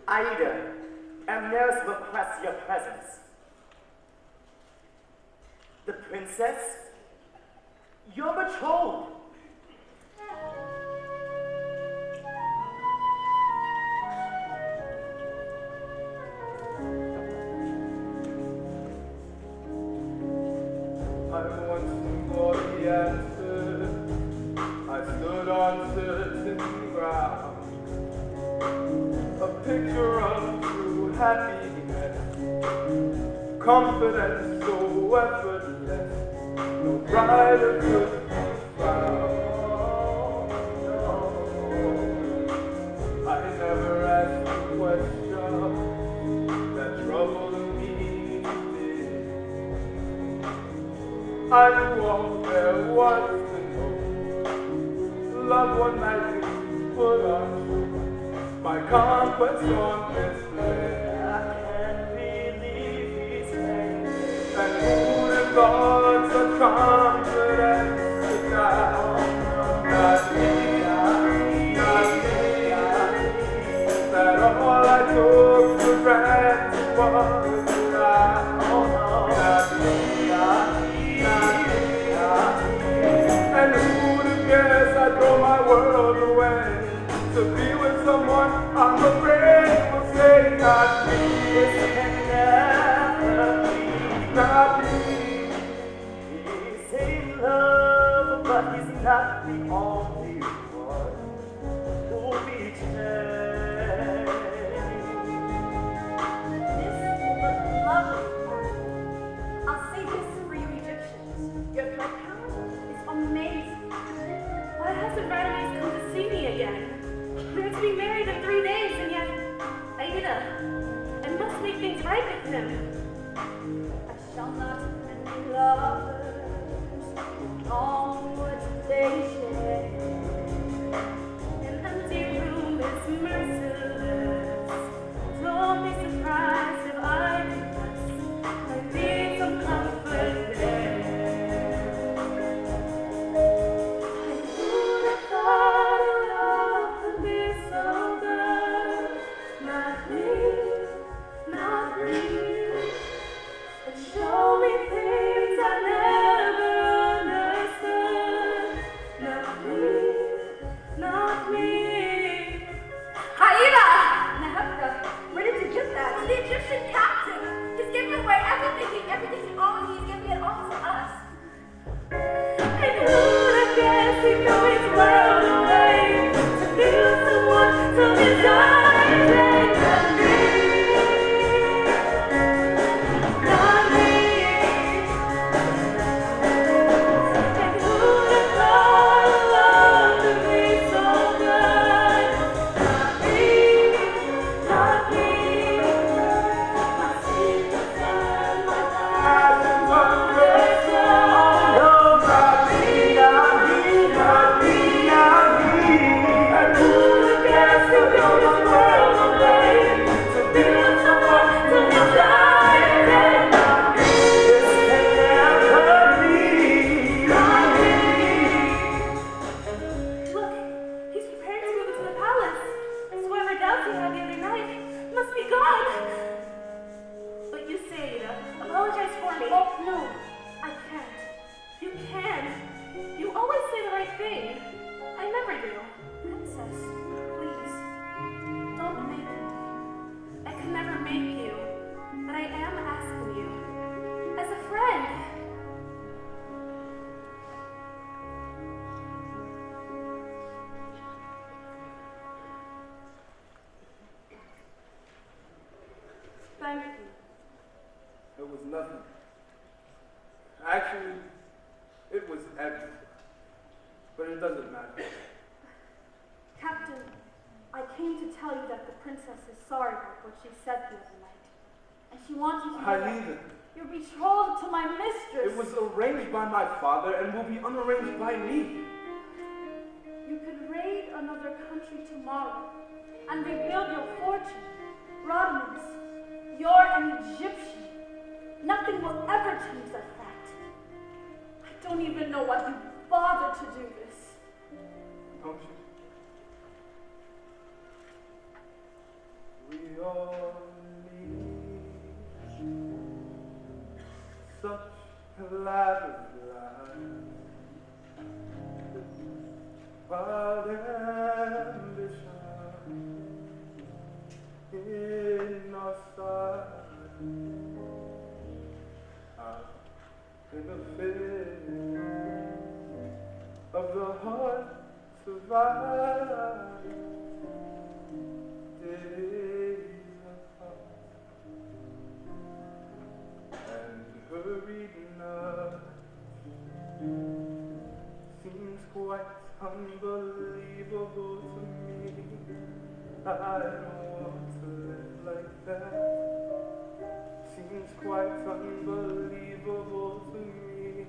S3: Aida, Amneris requests your presence. The princess, your betrothed.
S1: I once knew all the answers. I stood on certain ground. A picture of true happiness, confidence so effortless, no brighter could be found. I never asked a question that troubled me. I knew all there was to know. Love one night we put on show. My conquest on display.
S3: I can't believe he's hanging.
S1: And who would have thought such confidence could now? Not me, not me. That all I took for granted was a lie. Not me, not me. And who would have guessed I'd throw my world away to be with someone I'm afraid will say not me.
S3: This can never be.
S1: Not me.
S3: He's in love, but he's not the only one who'll be changed.
S4: This was lovely. I'll say this for you Egyptians. Your character is amazing.
S5: Why hasn't Radames come to see me again? We're to be married in 3 days, and yet, Aida, I must make things right with him.
S4: I shall not envy lovers onward they share.
S5: An empty room is merciless. Don't be surprised if I confess I need some comfort there. And who would have thought love could be so good? Not me, not me. But show me things I never understood. Not me, not me. Aida!
S4: Nehebra, where did you get that?
S5: The Egyptian captain! He's giving away everything he owns. He's giving it all to us. And who would have guessed he'd throw his world away to feel someone so desired? Not me.
S4: thank you.
S1: It was nothing. Actually, it was everything. But it doesn't matter.
S4: Captain, I came to tell you that the princess is sorry about what she said the other night. And she wants you to know
S1: Aida,
S4: you're betrothed to my mistress.
S1: it was arranged by my father and will be unarranged by me.
S4: You could raid another country tomorrow and rebuild your fortune. Radames, you're an Egyptian. Nothing will ever change that fact. I don't even know why you bothered to do this.
S1: Don't you? We all need such a lavish life. Wild ambition in our sight. In the fit of the heart survive days apart and hurried enough seems quite unbelievable to me. I don't want to live like that. Seems quite unbelievable to me.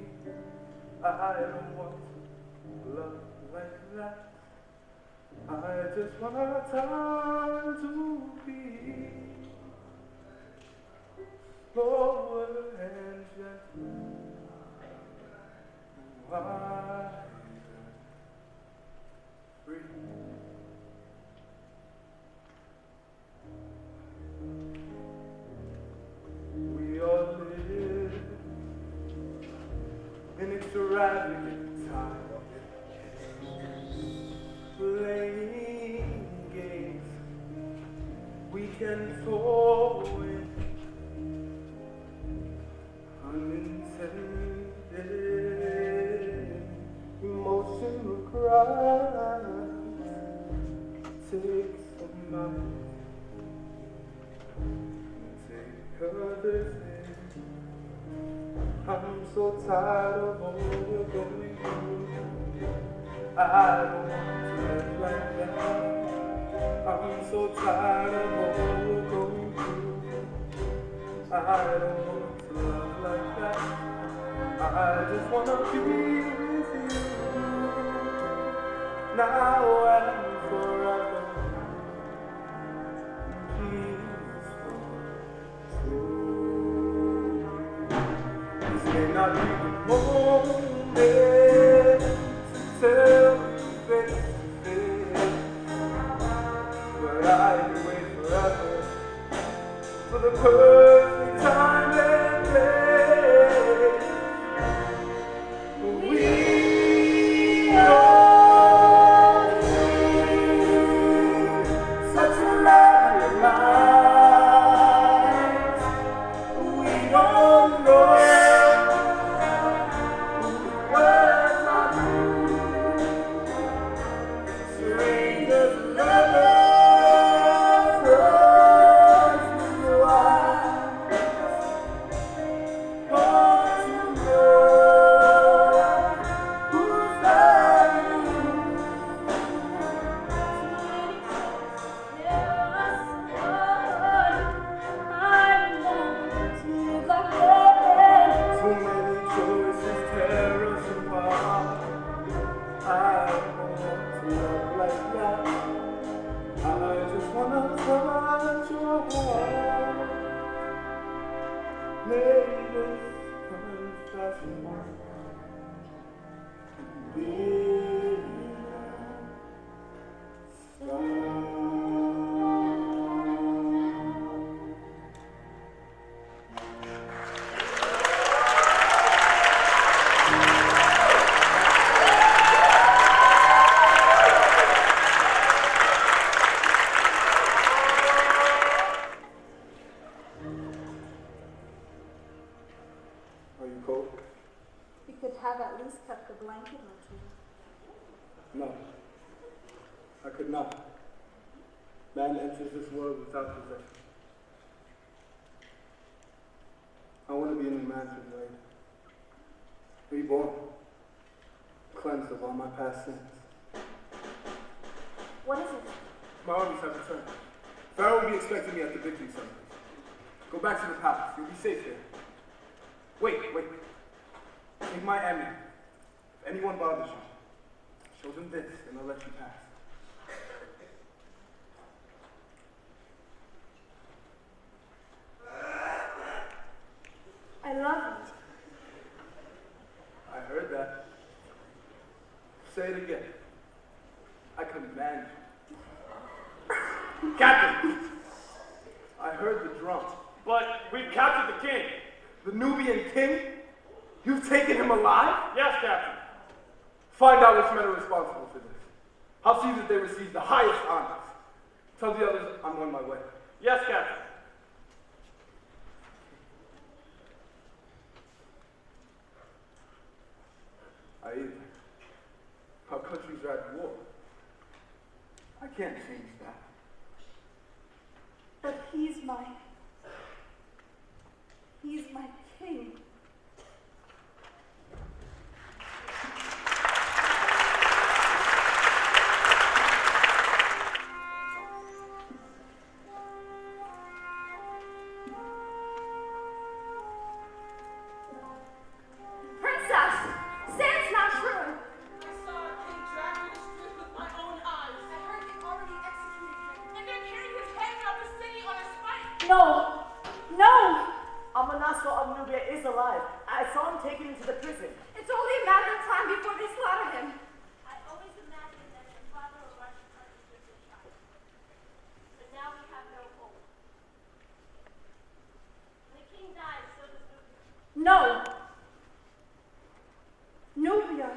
S1: I don't want to love like that. I just want our time to be slower and gentler. Wiser, free. We all live in extravagant times, playing games we can throw in unintended emotional cries. Take some mind. Others in. I'm so tired of all we're going through. I don't want to live like that. I'm so tired of all we're going through. I don't want to love like that. I just want to be with you now and forever. May not be the moment to tell you face to face, but I can wait forever for the perfect time and place. We all need such a lovely life. We don't know. No, I could not. Man enters this world without possession. answered later. Reborn, cleansed of all my past sins.
S4: What is it?
S1: My armies have returned. Pharaoh will be expecting me at the victory celebration. Go back to the palace. You'll be safe there. Wait. Take my amulet. If anyone bothers you, show them this, and they'll let you pass.
S4: I love you.
S1: I heard that. Say it again. I command you.
S2: Captain,
S1: I heard the drum.
S2: but we've captured the king.
S1: The Nubian king? You've taken him alive?
S2: Yes, Captain.
S1: Find out which men are responsible for this. I'll see that they receive the highest honors. Tell the others I'm on my way.
S2: Yes, Captain.
S1: Aida, our countries are at war. I can't change that.
S4: But he's my king.
S5: Princess, say it's not true.
S7: I saw a king dragged in the street with my own eyes. I heard they already executed him. And they're carrying his head out the city on a spike.
S4: No!
S3: Amanaso of Nubia is alive. I saw him taken into the prison.
S5: It's only a matter of time before they slaughter him.
S8: I always imagined that your father or Russian country was your child. But now we have no hope. When the king dies, so does Nubia.
S4: No! Nubia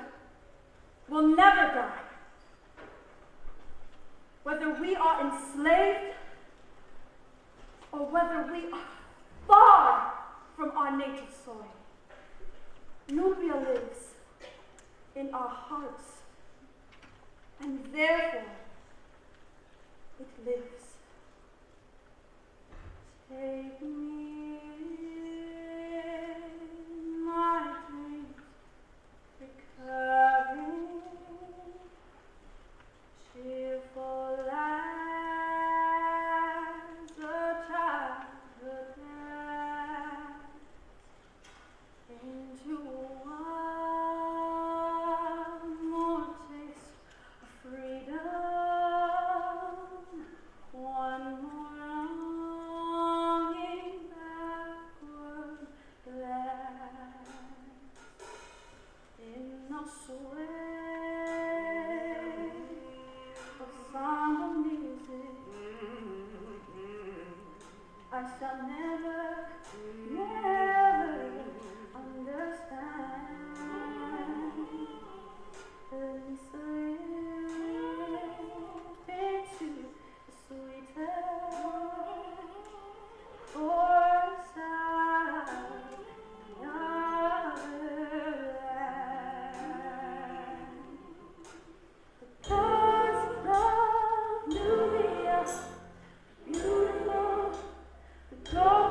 S4: will never die. Whether we are enslaved or whether we are far from our native soil, Nubia lives in our hearts, and therefore it lives. Take me in my dreams, recurring, cheerful as a childhood dance into one more taste of freedom, one more longing backward glance in no sway of sound of music. I shall never understand. Let me slip into the sweeter voice of another land. The coast of Nubia, beautiful, the gold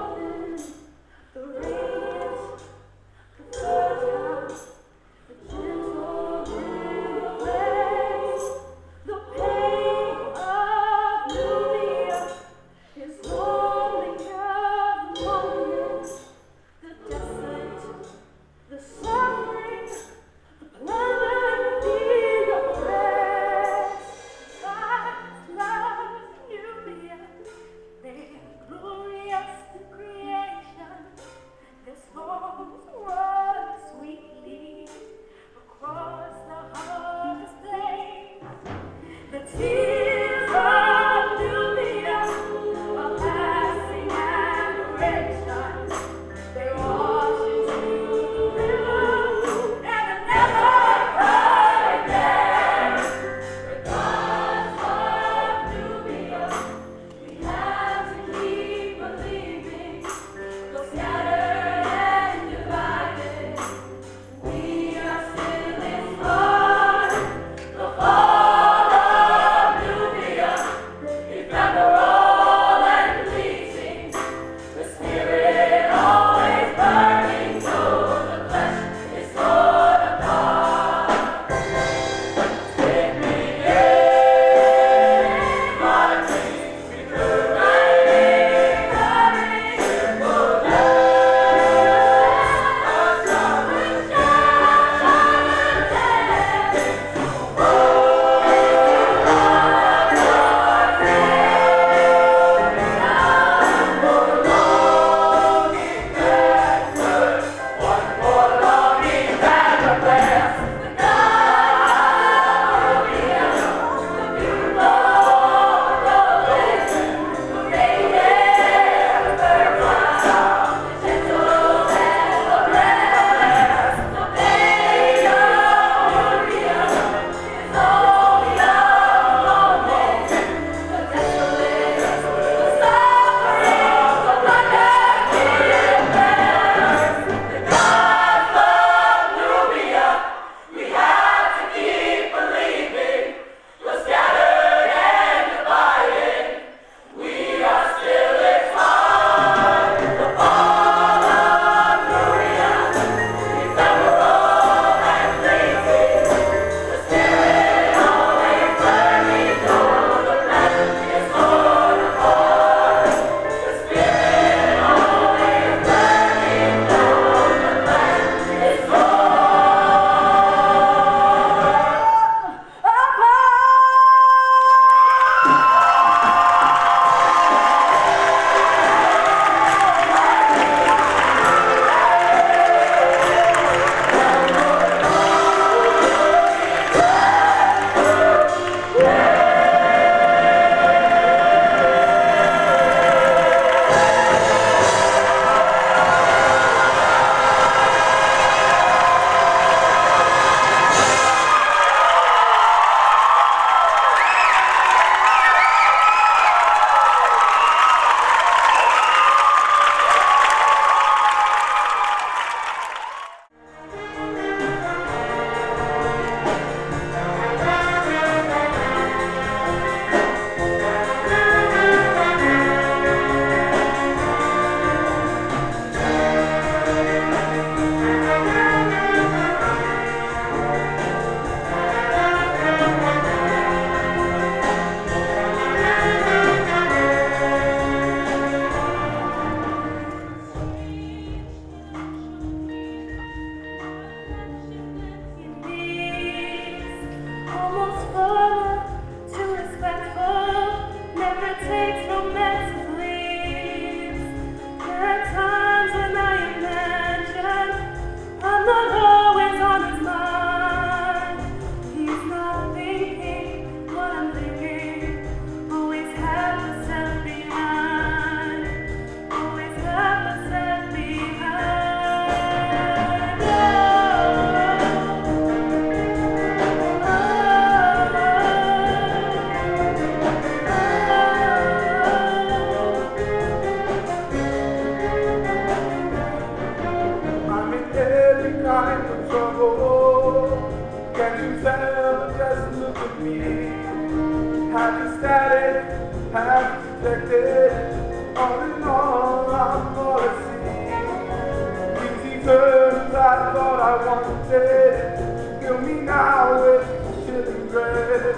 S1: terms I thought I wanted, fill me now with chilling bread.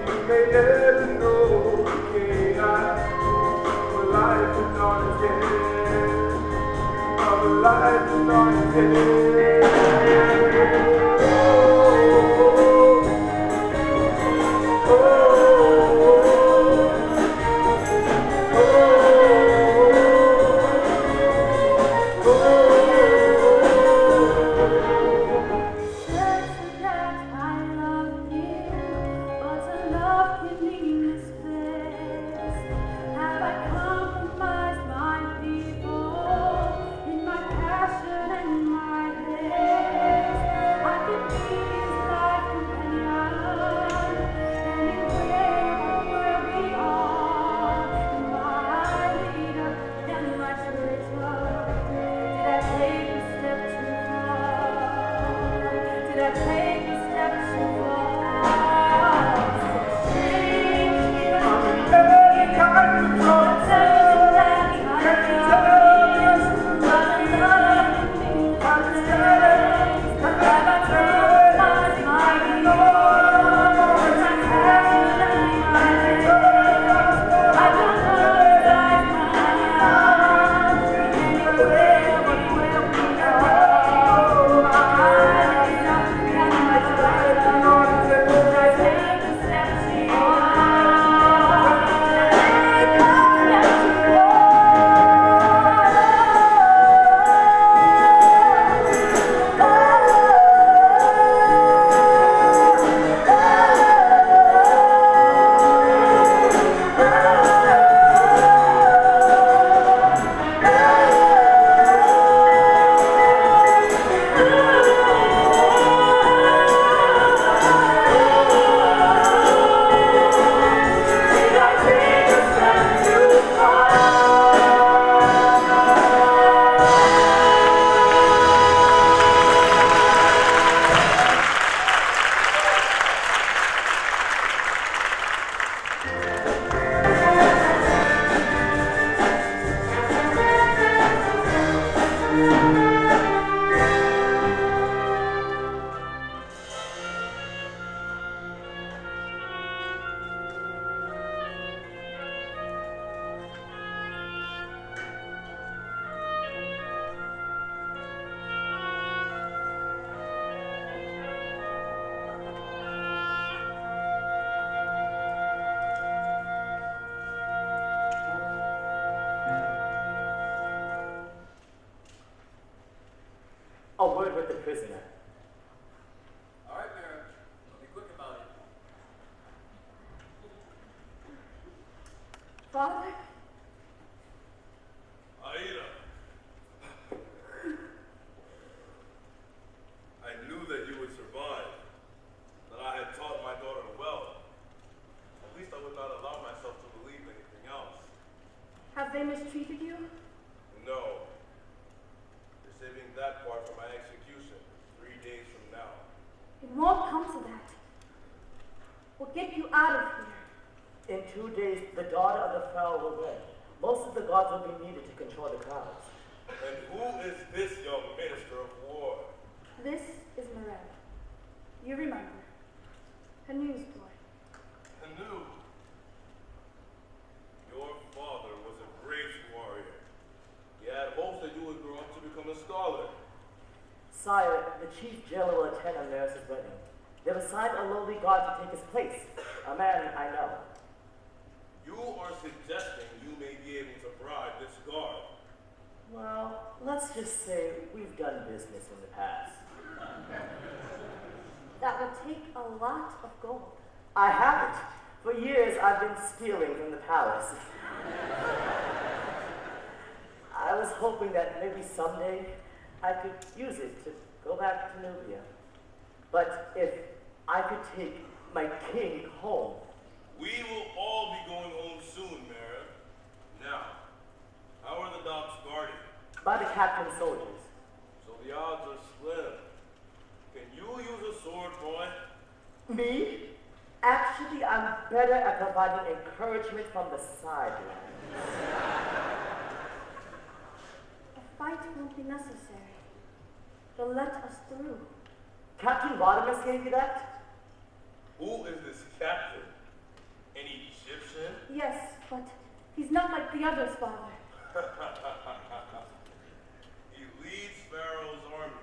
S1: You may never know the chaos of life is on its head, of life is on its head.
S3: A word with the prisoner.
S9: All right, Mayor. I'll be quick about it.
S4: Father?
S1: Aida, I knew that you would survive, that I had taught my daughter well. At least I would not allow myself to believe anything else.
S4: Have they mistreated you?
S1: No. They're saving that part for my execution 3 days from now.
S4: It won't come to that. We'll get you out of here.
S3: In 2 days, the daughter of the Pharaoh will win. Most of the gods will be needed to control the crowds.
S1: And who is this young minister of war?
S4: This is Mirella. You remember. A newsboy.
S1: Anu. Your father was a great warrior. He had hopes that you would grow up to become a scholar.
S3: Sire, the chief jailer will attend Amaris' wedding. They've assigned a lowly god to take his place, a man I know.
S1: You are suggesting you may be able to bribe this guard.
S3: Well, let's just say we've done business in the past.
S4: That will take a lot of gold.
S3: I haven't. For years, I've been stealing from the palace. I was hoping that maybe someday I could use it to go back to Nubia. But if I could take my king home.
S1: We will all be going home soon, Mara. Now, how are the docks guarded?
S3: By the captain's soldiers.
S1: So the odds are slim. Can you use a sword, boy?
S3: Me? Actually, I'm better at providing encouragement from the sidelines.
S4: A fight won't be necessary. They'll let us through.
S3: Captain Radames gave you that?
S1: Who is this captain? An Egyptian?
S4: Yes, but he's not like the others, Father.
S1: He leads Pharaoh's army.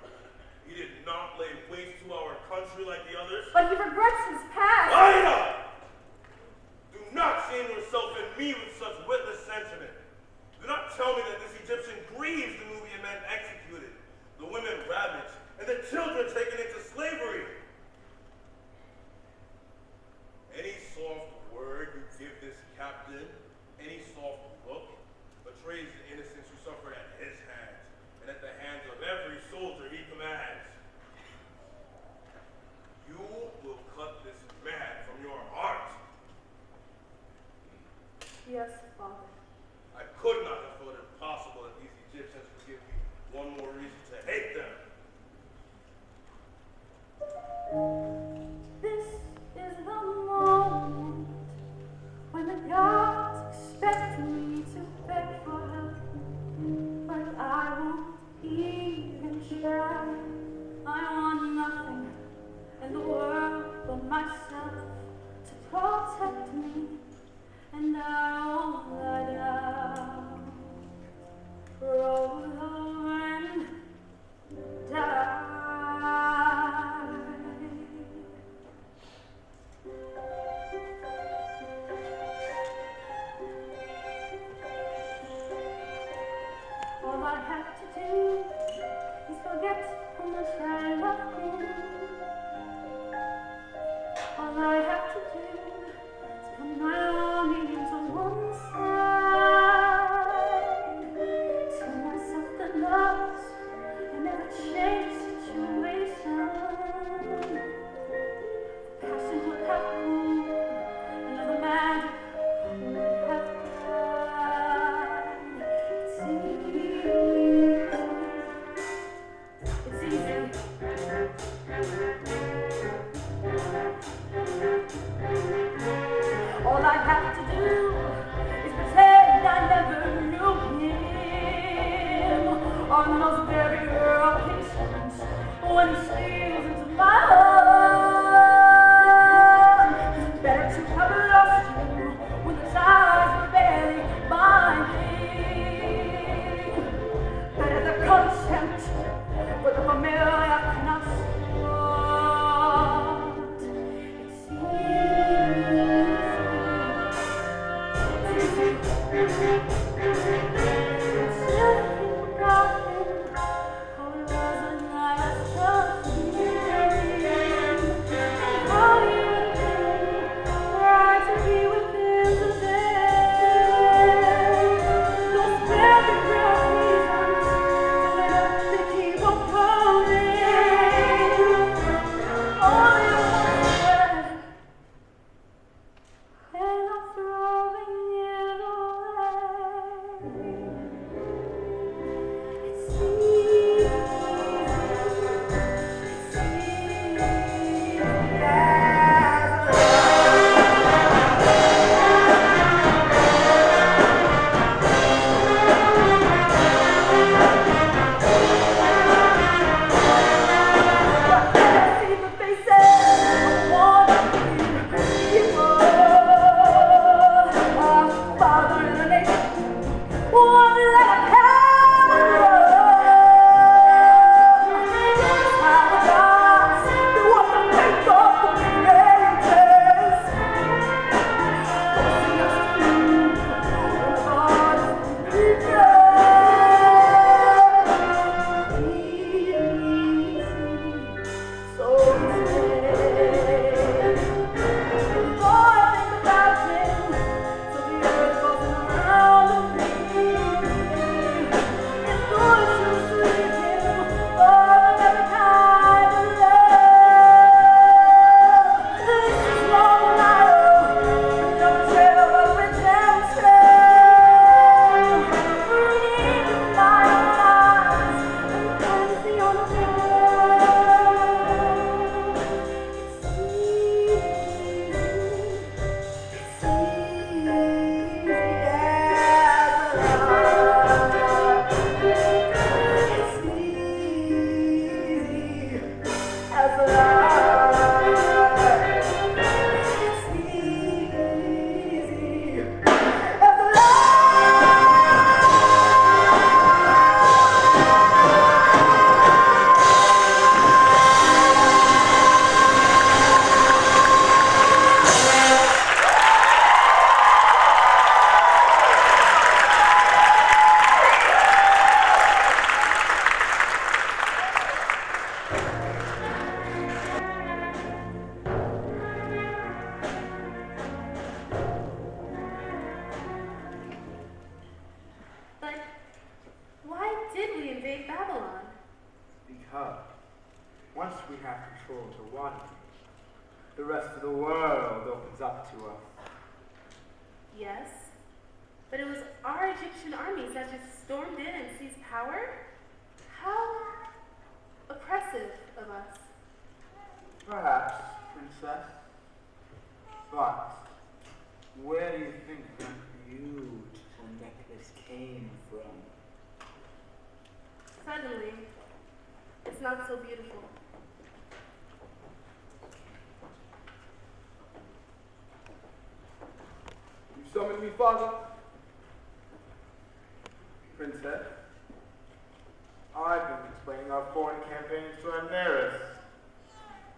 S1: He did not lay waste to our country like the others.
S4: But he regrets his past.
S1: Aida! Do not shame yourself and me with such witless sentiment. Do not tell me that this Egyptian grieves the Nubian men executed, the women ravaged, and the children taken into slavery. Any soft word you give this captain, any soft look, betrays the innocence you suffered at his hands, and at the hands of every soldier he commands. You will cut this man from your heart.
S4: Yes, Father.
S1: I could not have thought it possible that these Egyptians would give me one more reason to hate them.
S4: This is the moment when the gods expect me to beg for help, but I won't even try. I want nothing in the world but myself to protect me, and I won't lie down, roll over and die. All I have to do is forget how much I love you. All I have to do is put my longings on one side. Tell myself that love's a never change situation. Passion would have moved, another magic would have died. It's easy. All I have to do is pretend I never knew him on those very occasions when he steals into my heart. Better to have lost you when the ties were barely binding. Better the contempt for the familiar cannot support. It's easy. It's easy.
S2: we have control of the water, the rest of the world opens up to us.
S5: Yes, but it was our Egyptian armies that just stormed in and seized power? How oppressive of us.
S2: Perhaps, princess. But where do you think that beautiful necklace came from?
S5: Suddenly, it's not so beautiful.
S1: You summoned me, father? Princess,
S2: I've been explaining our foreign campaigns to Amneris.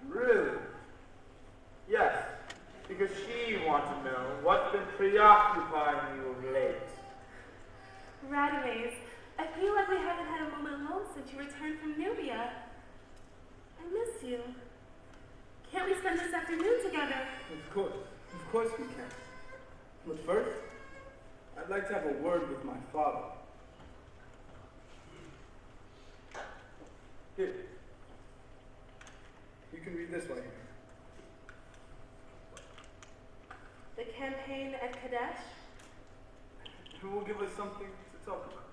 S1: really?
S2: Yes, because she wants to know what's been preoccupying you of late.
S5: Radames, I feel like we haven't had a moment alone since you returned from Nubia. I miss you. Can't we spend this afternoon together?
S1: Of course we can. But first, I'd like to have a word with my father. Here. You can read this one here.
S5: The campaign at Kadesh?
S1: It will give us something to talk about.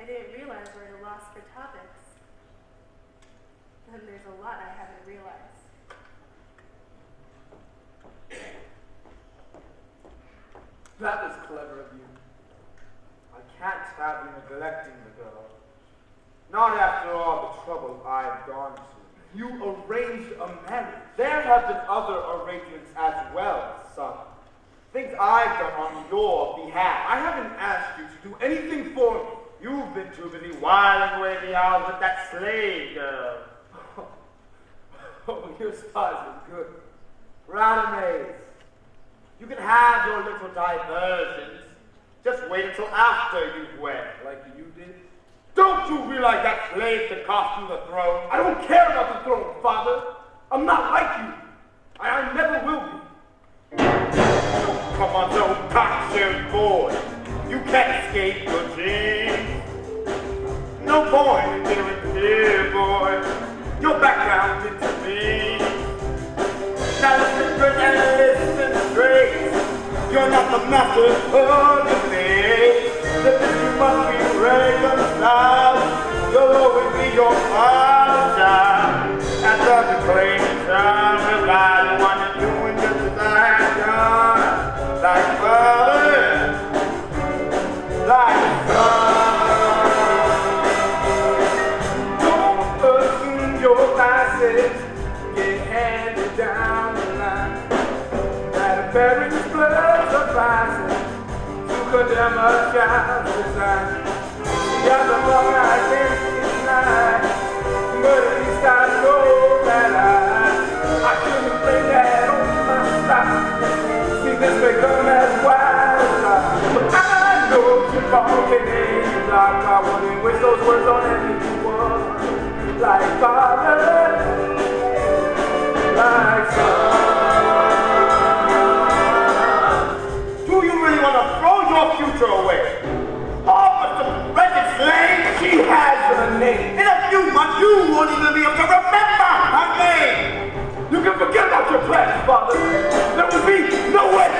S5: I didn't realize we're at a loss for topics. And there's a lot I haven't realized.
S1: That was clever of you.
S2: I can't have you neglecting the girl. Not after all the trouble I've gone to.
S1: You arranged a marriage.
S2: There have been other arrangements as well, son. Things I've done on your behalf.
S1: I haven't asked you to do anything for me.
S2: You've been too busy whiling away the hours with that slave girl.
S1: Oh, your spies are good.
S2: Radames, you can have your little diversions. Just wait until after you've wed.
S1: Like you did?
S2: Don't you realize that slave could cost you the throne?
S1: I don't care about the throne, father. I'm not like you. I never will be.
S2: Come on, no cocksure boy. You can't escape your genes. No point in getting here, boy. Your background into me. Now listen good and listen straight. You're not the master of your fate. The thing you must be reconciled. You'll always be your father's child. And the claim time revive the one you're doing just as I have done. Like father, like son.
S1: Don't assume your passage get handed down the line. That a parent's blood suffices to condemn a child's design. Yeah, the wrong identity lie, but at least I know that I shouldn't bring that on my side. See, this may come as wild as I, but I know you're walking in the dark. I wouldn't wish those words on anyone. Like father, like son.
S2: Do you really want to throw your future away? Oh, but the wretched slave, she has her name. In a few months, you won't even be able to remember her name.
S1: You can forget about your plans, father. There will be no way.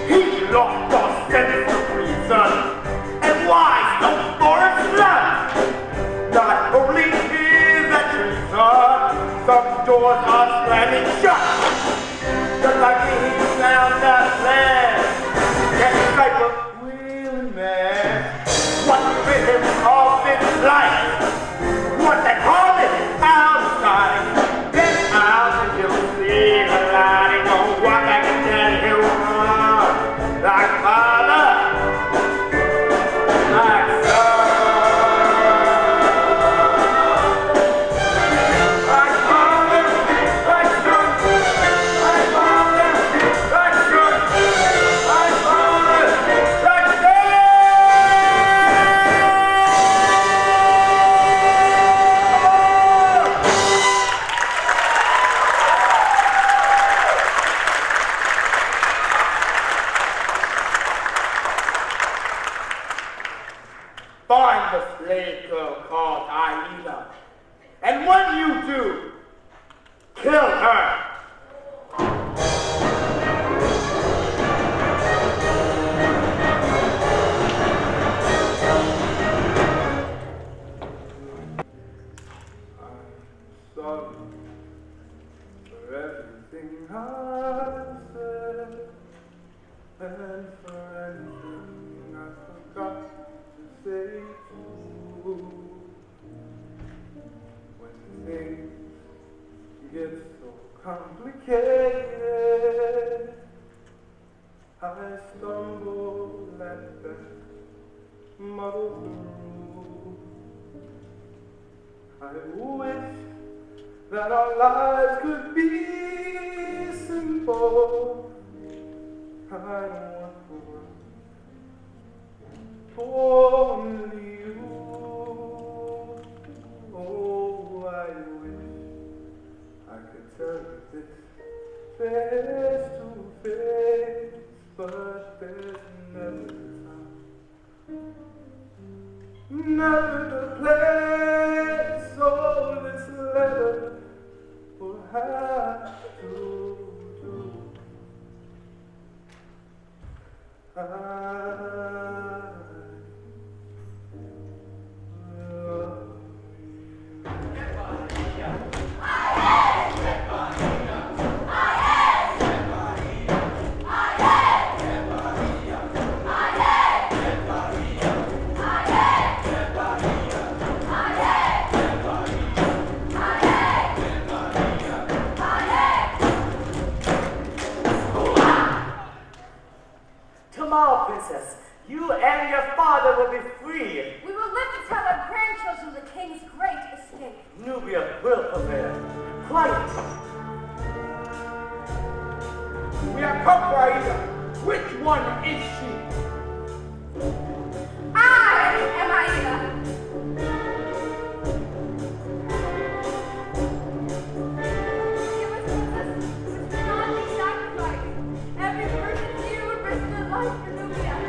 S2: He lost our sense of reason, and why so for his love? Not only is that treason, some doors are slamming shut. Just like he found that land, that type of real man. What rhythm of his life? What they call it outside, then out slave girl called Aida. And when you do, kill her.
S1: I'm sorry for everything I said and for anything I forgot to say too. When things get so complicated, I stumble at that muddle through. I wish that our lives could be simple. I want the world for only you. Oh, I wish I could tell you this face to face, but there's never the time, never the place. So this letter will have to do. I love
S3: Tomorrow, princess, you and your father will be free.
S4: We will live to tell our grandchildren the king's great escape.
S3: Nubian will prevail. Quiet.
S2: We have come for Aida. Which one is she?
S4: I am Aida. It was princess which cannot be sacrificed. Every person here would risk their life for Nubian.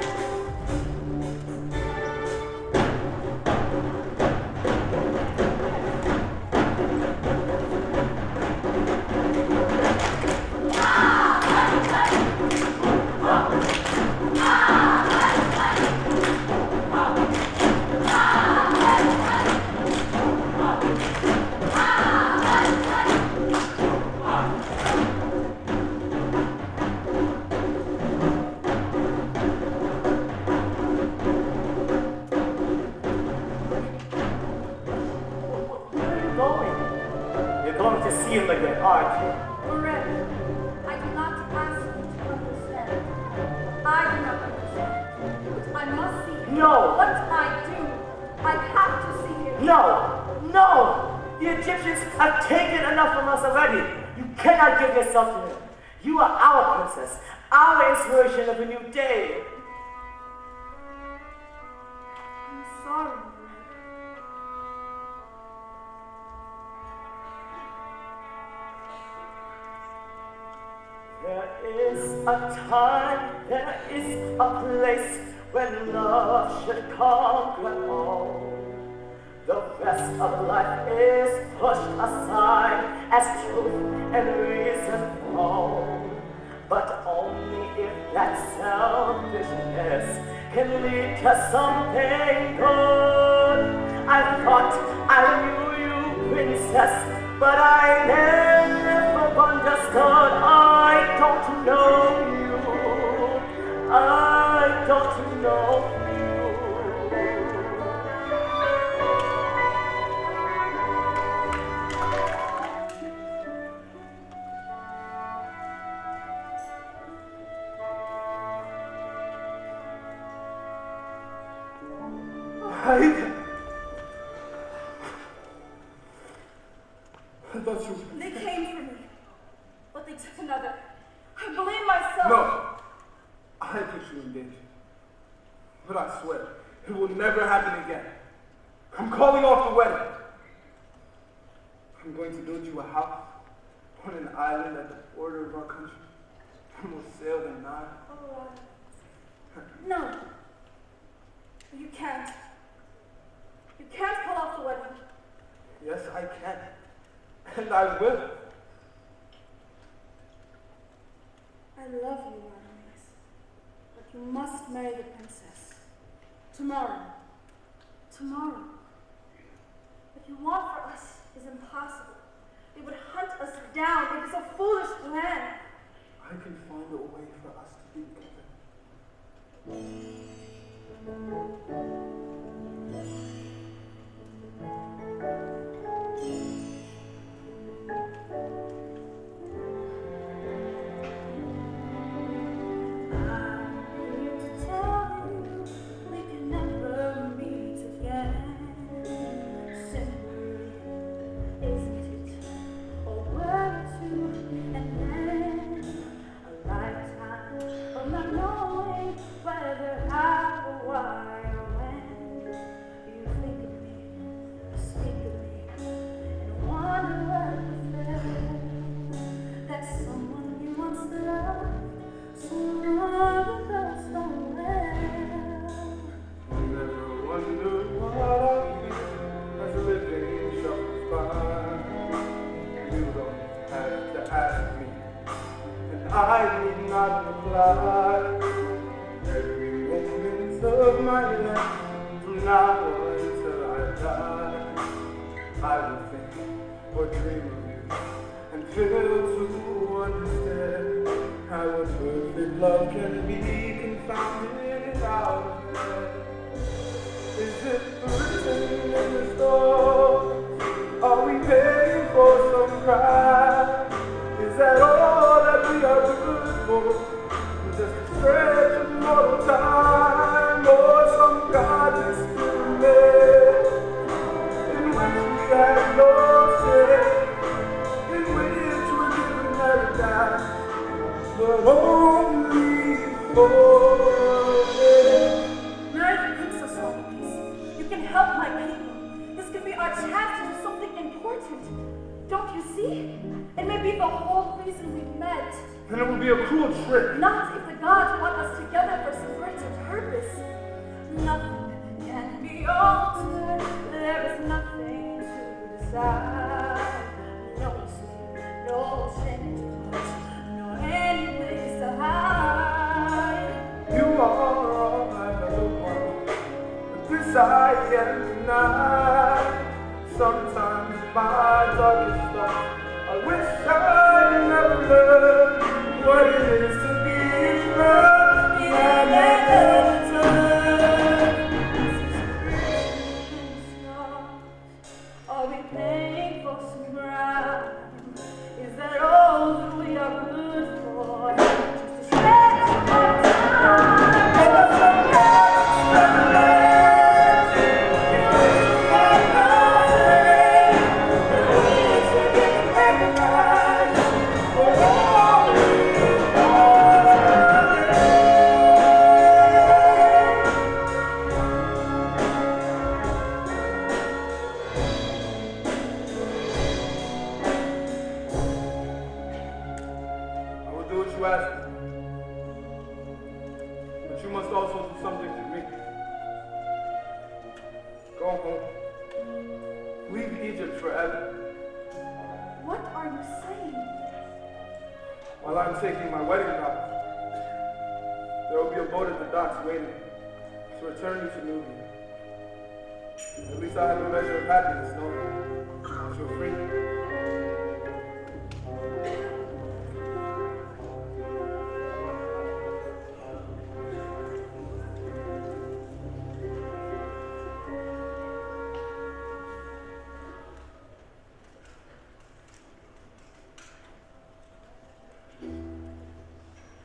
S3: Where are you going? You're going to see him again, aren't you?
S4: Correct. I do not ask you to understand. I do not understand. But I must see him.
S3: No.
S4: What I do, I have to see him.
S3: No! No! The Egyptians have taken enough from us already. You cannot give yourself to him. You are our princess, our inspiration of a new day.
S4: I'm sorry.
S3: There is a time, there is a place when love should conquer all. The rest of life is pushed aside as truth and reason fall. But only if that selfishness can lead to something good. I thought I knew you, princess, but I never understood. I don't know you. I don't know you.
S1: Aida! I thought you...
S4: They came for me, but they took another. I blame myself.
S1: No! I put you in danger. But I swear, it will never happen again. I'm calling off the wedding. I'm going to build you a house on an island at the border of our country. And we'll sail the Nile.
S4: No. You can't. You can't pull off the wedding.
S1: Yes, I can. And I will.
S4: I love you, Radames, but you must marry the princess. Tomorrow. Tomorrow. What you want for us is impossible. They would hunt us down. It is a foolish plan.
S1: I can find a way for us to be together. I need not reply. Every moment of my life, from now until I die, I will think or dream of you and fail to understand how a perfect love can be confounded out of hand. Is it written in the stars? Are we paying for some crime? Is that all that we are good for? Just a stretch of mortal time, or some godless experiment in which we have no say, in which we're given paradise, but only for it.
S4: Marry the princess, Radames. You can help my people. This could be our chance to do something important. Don't you see? It may be the whole reason we met.
S1: Then it would be a cruel trick.
S4: Not if the gods want us together for some greater purpose. Nothing can be altered. There is nothing to decide. No sin, no shame to put, no any place to hide.
S1: You are all I ever want, but this I can't deny. Sometimes my darkest thoughts, I wish I never learned what it is to be in love. I never turn.
S4: Are we paying for some crime? Is that all that we are good for? Just a stretch of time, or some kind of
S1: but you must also do something for me. Go home. Leave Egypt forever.
S4: What are you saying?
S1: While I'm taking my wedding vows, there will be a boat at the docks waiting to return you to Nubian. At least I have a measure of happiness knowing that you're free.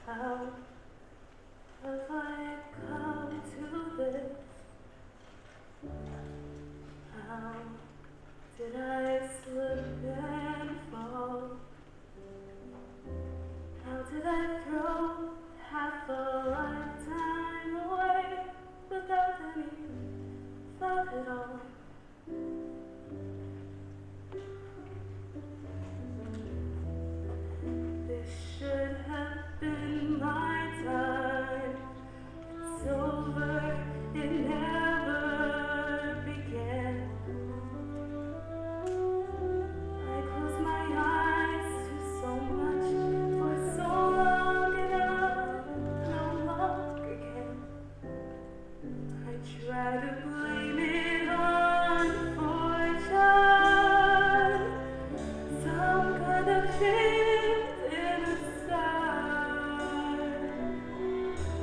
S4: How have I come to this? How did I slip and fall? How did I throw half a lifetime away without any thought at all? This should have been my time. It's over, it never began.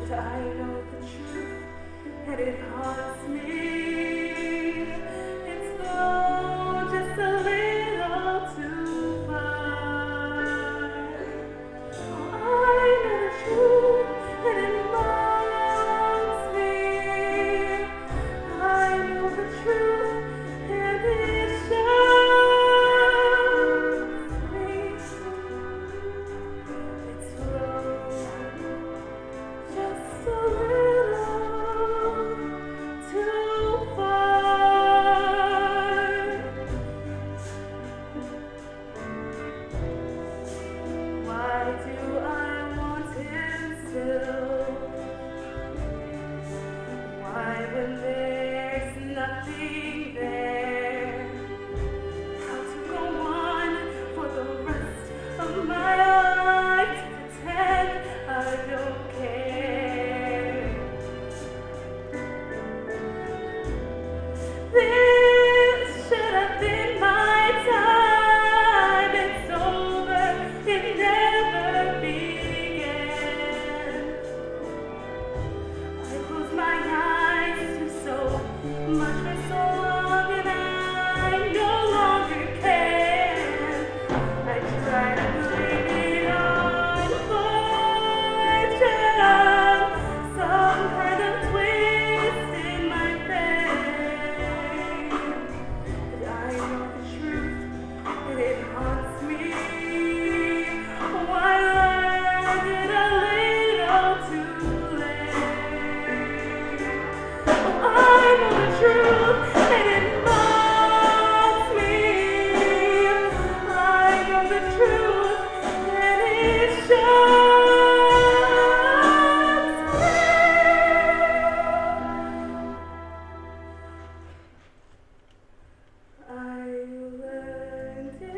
S5: But I know the truth, and it haunts me. It's gone just a little too far. I know the truth, and it haunts me. I know the truth, and it shocks me. It's flown just a little too far. Why do I want him still? Why when there's nothing there? How to go on for the rest of my life to pretend I don't care. This should have been my time. It's over, it never began. I close my eyes to so much for so long, and I no longer can. I try to blame it on fortune, some kind of twist in my fate. But I know the truth, and it haunts me. Why landed a little too late? I know the truth, and it haunts me. I know the truth, and it shocks me. I landed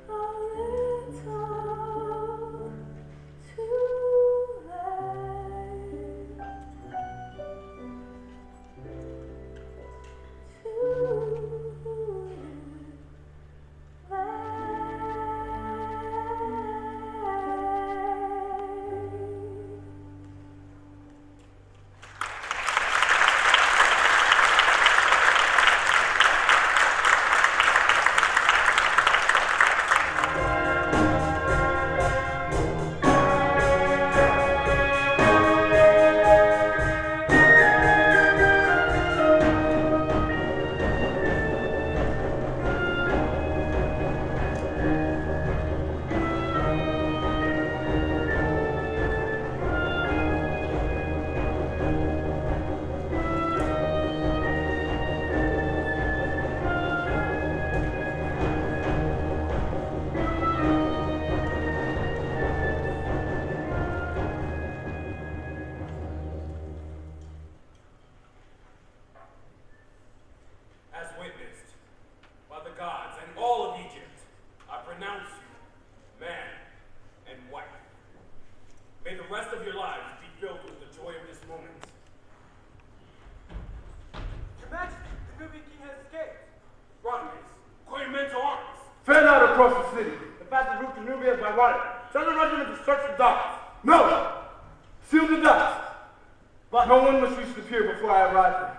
S5: a little too late.
S6: As witnessed by the gods and all of Egypt, I pronounce you man and wife. May the rest of your lives be filled with the joy of this moment.
S2: Your Majesty, the Nubian king has escaped.
S6: Radames, call your men to arms.
S1: Fan out across the city.
S2: The fastest route to Nubian is by water. Send the regiment to search the docks.
S1: No! Seal the docks. But no one must reach the pier before I arrive there.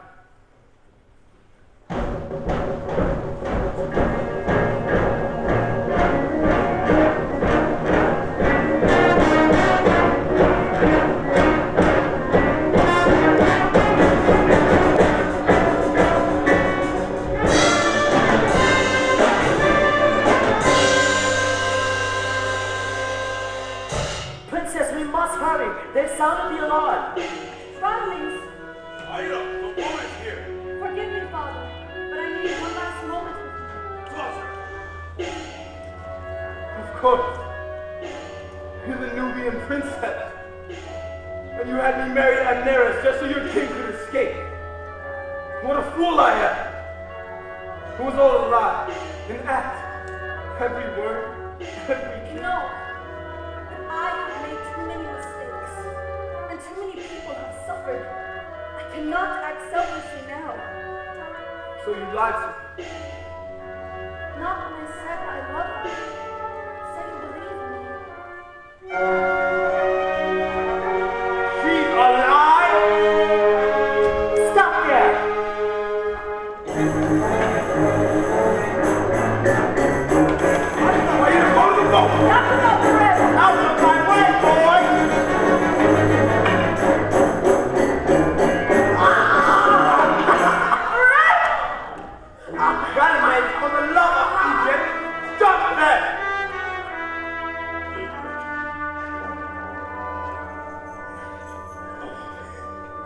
S3: Princess, we must hurry. They've sounded the alarm.
S4: Radames,
S6: Aida, the woman is here.
S4: forgive me, Father, but I need one last moment with you.
S6: Closer.
S1: Of course. You're the Nubian princess. And you had me marry Aida just so your king could escape. What a fool I am. It was all a lie. An act. Every word. Every kiss.
S4: No, but I have made too many mistakes, and too many people have suffered. I cannot act selfishly now.
S1: So you lied to me.
S4: Not when I said I love you. Said you believe in me.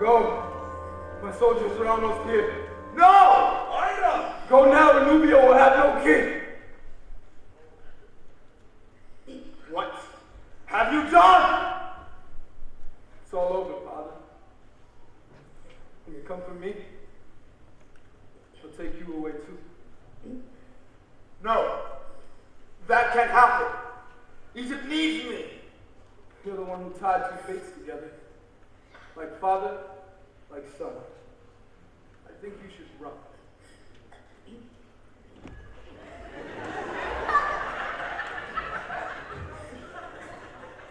S1: Go. My soldiers are almost here.
S2: No! Aida!
S1: Go now and Nubian will have no king.
S2: What have you done?
S1: It's all over, Father. When you come for me, I'll take you away too.
S2: No. That can't happen. Egypt needs me.
S1: You're the one who tied two fates together. Like father, like son. I think you should run.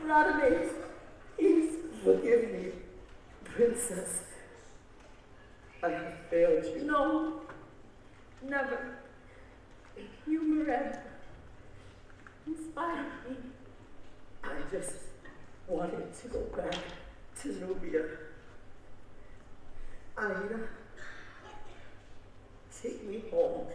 S3: Radames, please forgive me, princess. I have failed you.
S4: No, never. You, Miranda, inspired me.
S3: I just wanted to go back to Nubian. Aida, take me home.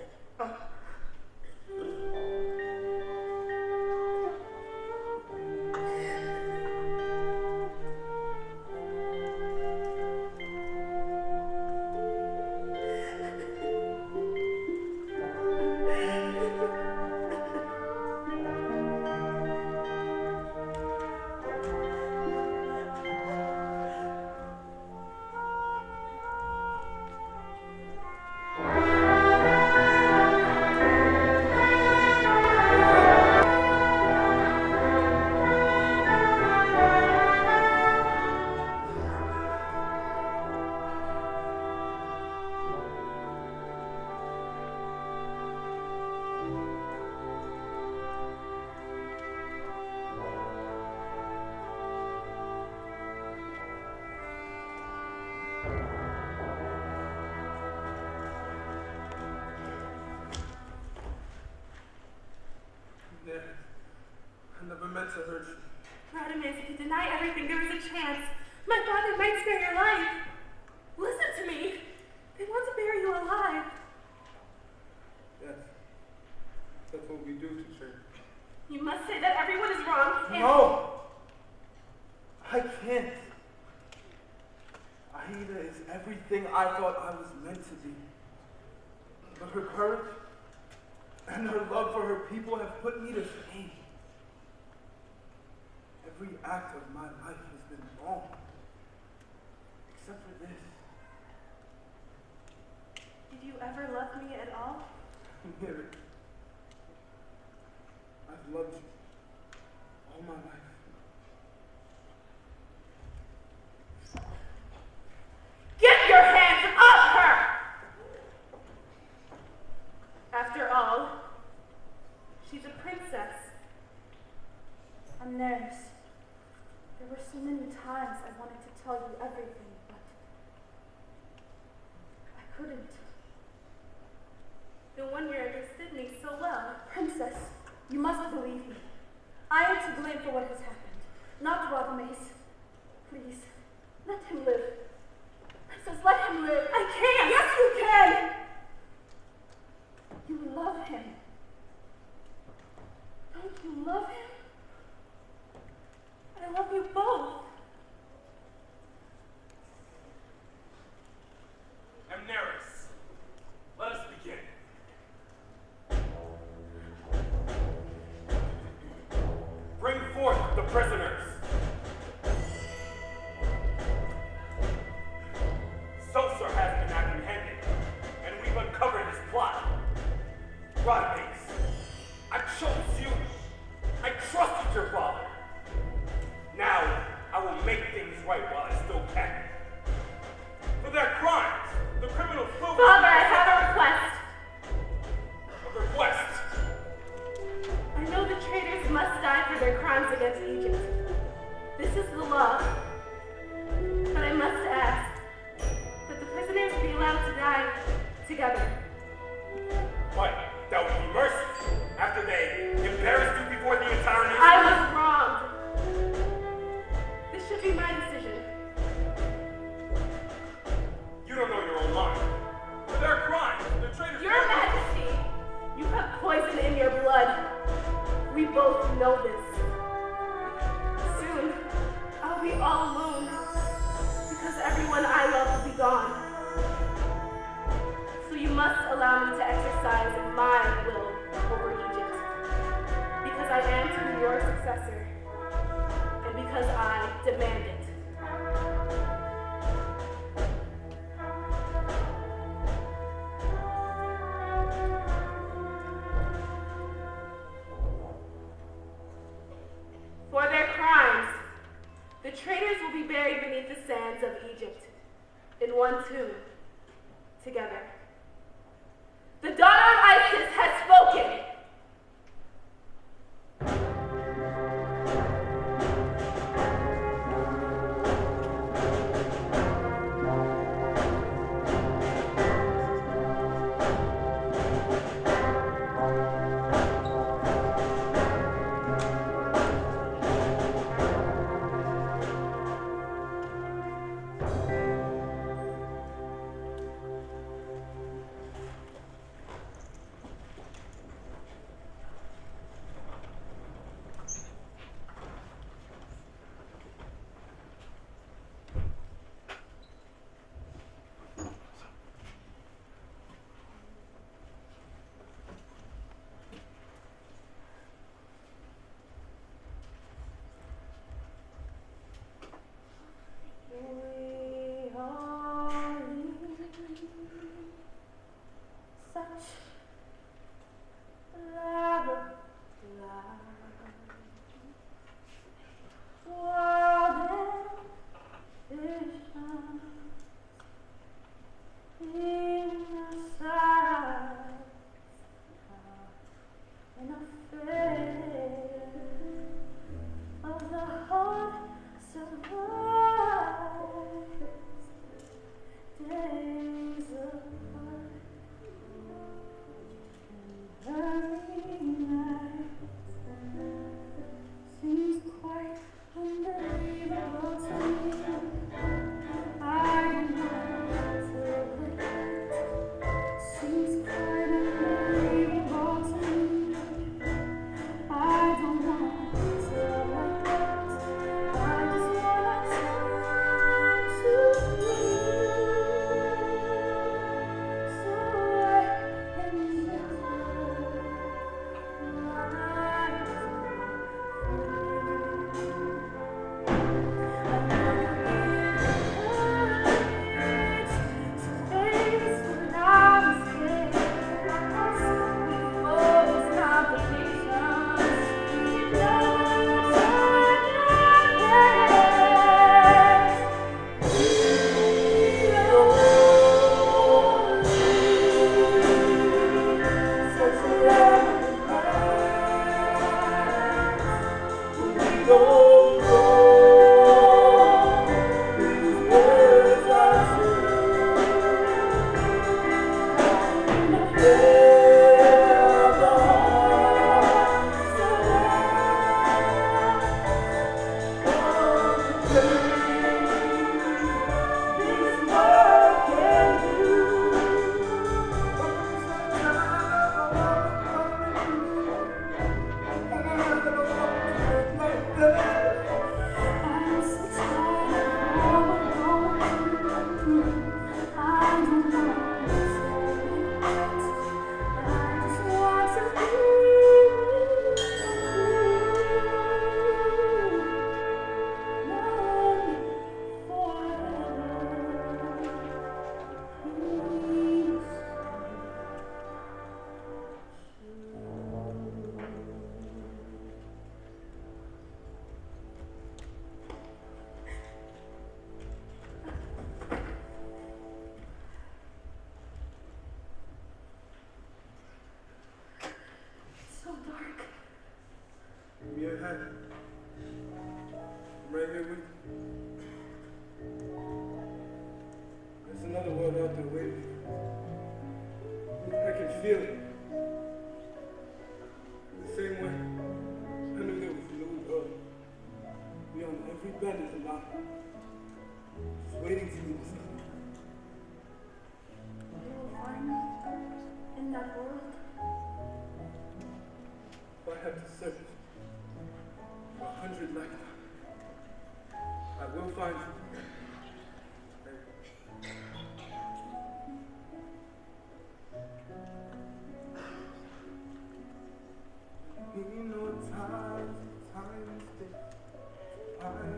S1: I never meant to hurt you.
S5: Radames, if you deny everything, there is a chance. My father might spare your life. Listen to me. They want to bury you alive.
S1: Yes. That's what we do to church.
S5: You must say that everyone is wrong. And
S1: No! I can't. Aida is everything I thought I was meant to be. But her courage and her love for her people have put me to shame. Every act of my life has been wrong. Except for this.
S5: Did you ever love me at all?
S1: Mary, I've loved you all my life.
S5: Get your hands off her! After all, she's a princess.
S4: A nurse. There were so many times I wanted to tell you everything, but I couldn't.
S5: No wonder you understood me so well.
S4: Princess, you must believe me. I am to blame for what has happened, not Radames. Please, let him live. Princess, let him live.
S5: I can't!
S4: Yes, you can! You love him. Don't you love him?
S5: I love you both.
S6: Amneris, let us begin. Bring forth the prisoners. Sosa has been apprehended, and we've uncovered his plot. Radames, I chose you. I trusted your father. Now, I will make things right while I still can. For their crimes, the criminals will...
S5: Father, I have a request.
S6: A request.
S5: I know the traitors must die for their crimes against Egypt. This is the law. But I must ask that the prisoners be allowed to die together.
S6: What? That would be mercy. After they embarrassed you before the entire nation?
S5: I was wronged. This should be my decision.
S6: You don't know your own mind. For their crimes, the traitors...
S5: Your Majesty, you have poison in your blood. We both know this. Soon, I'll be all alone. Because everyone I because I demand it. For their crimes, the traitors will be buried beneath the sands of Egypt in one tomb, together. The daughter of Isis has spoken.
S1: Time, time, time,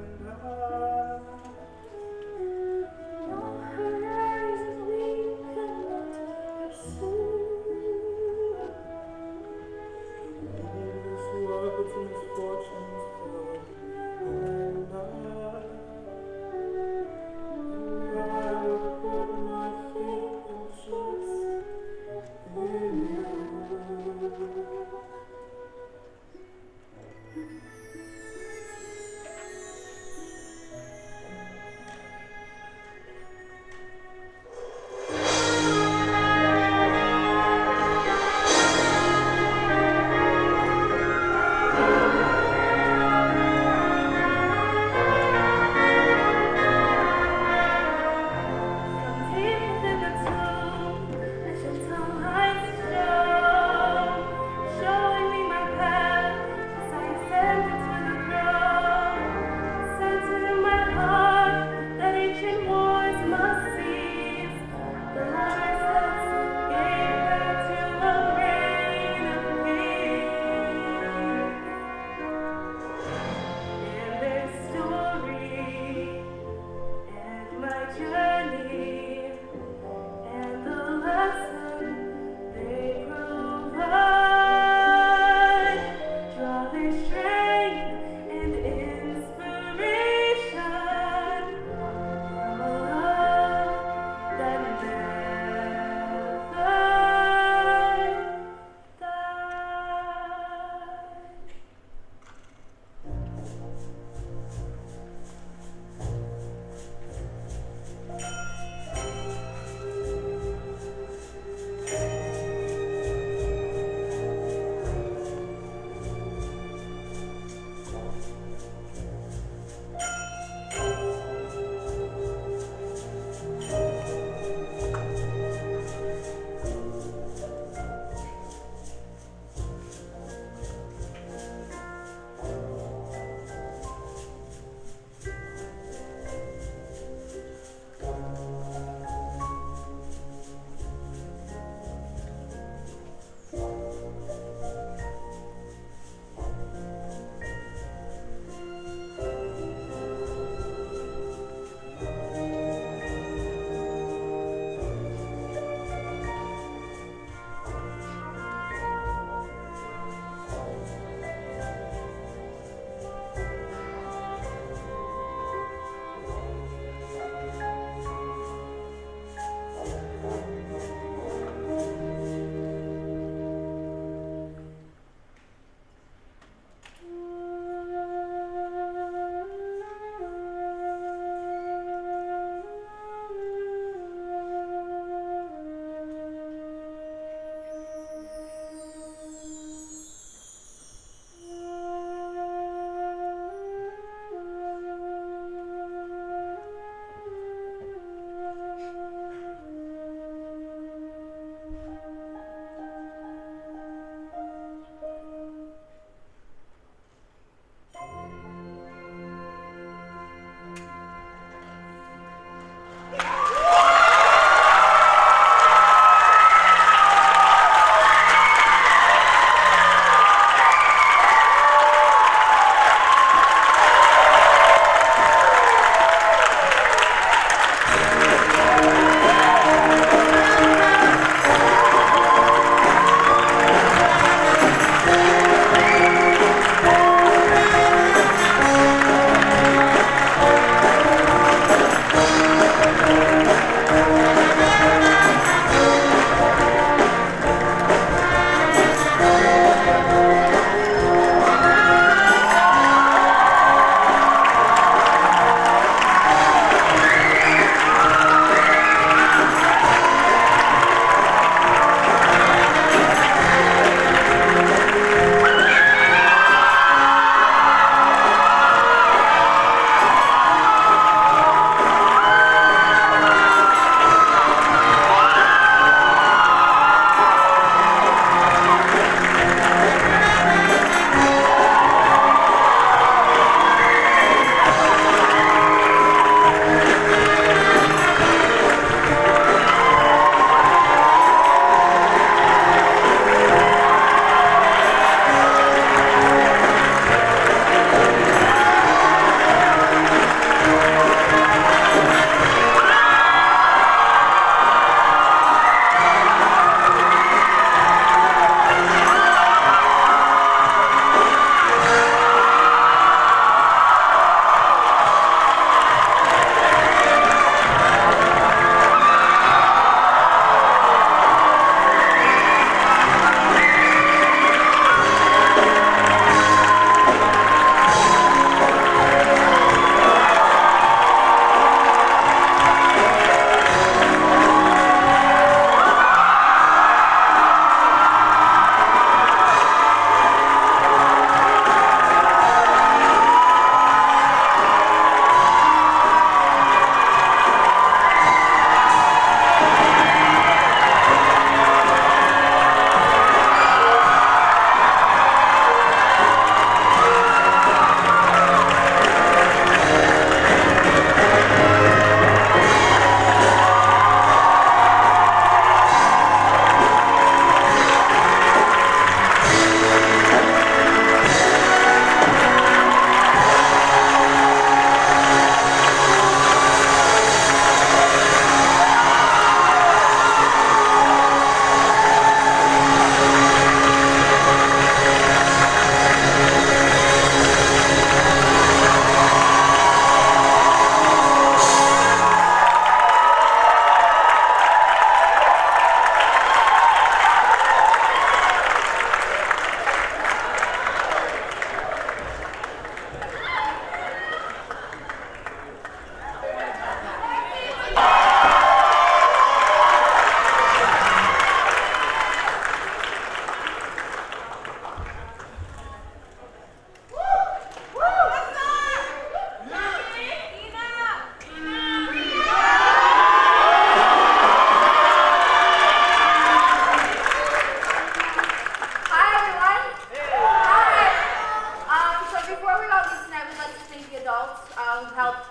S5: who helped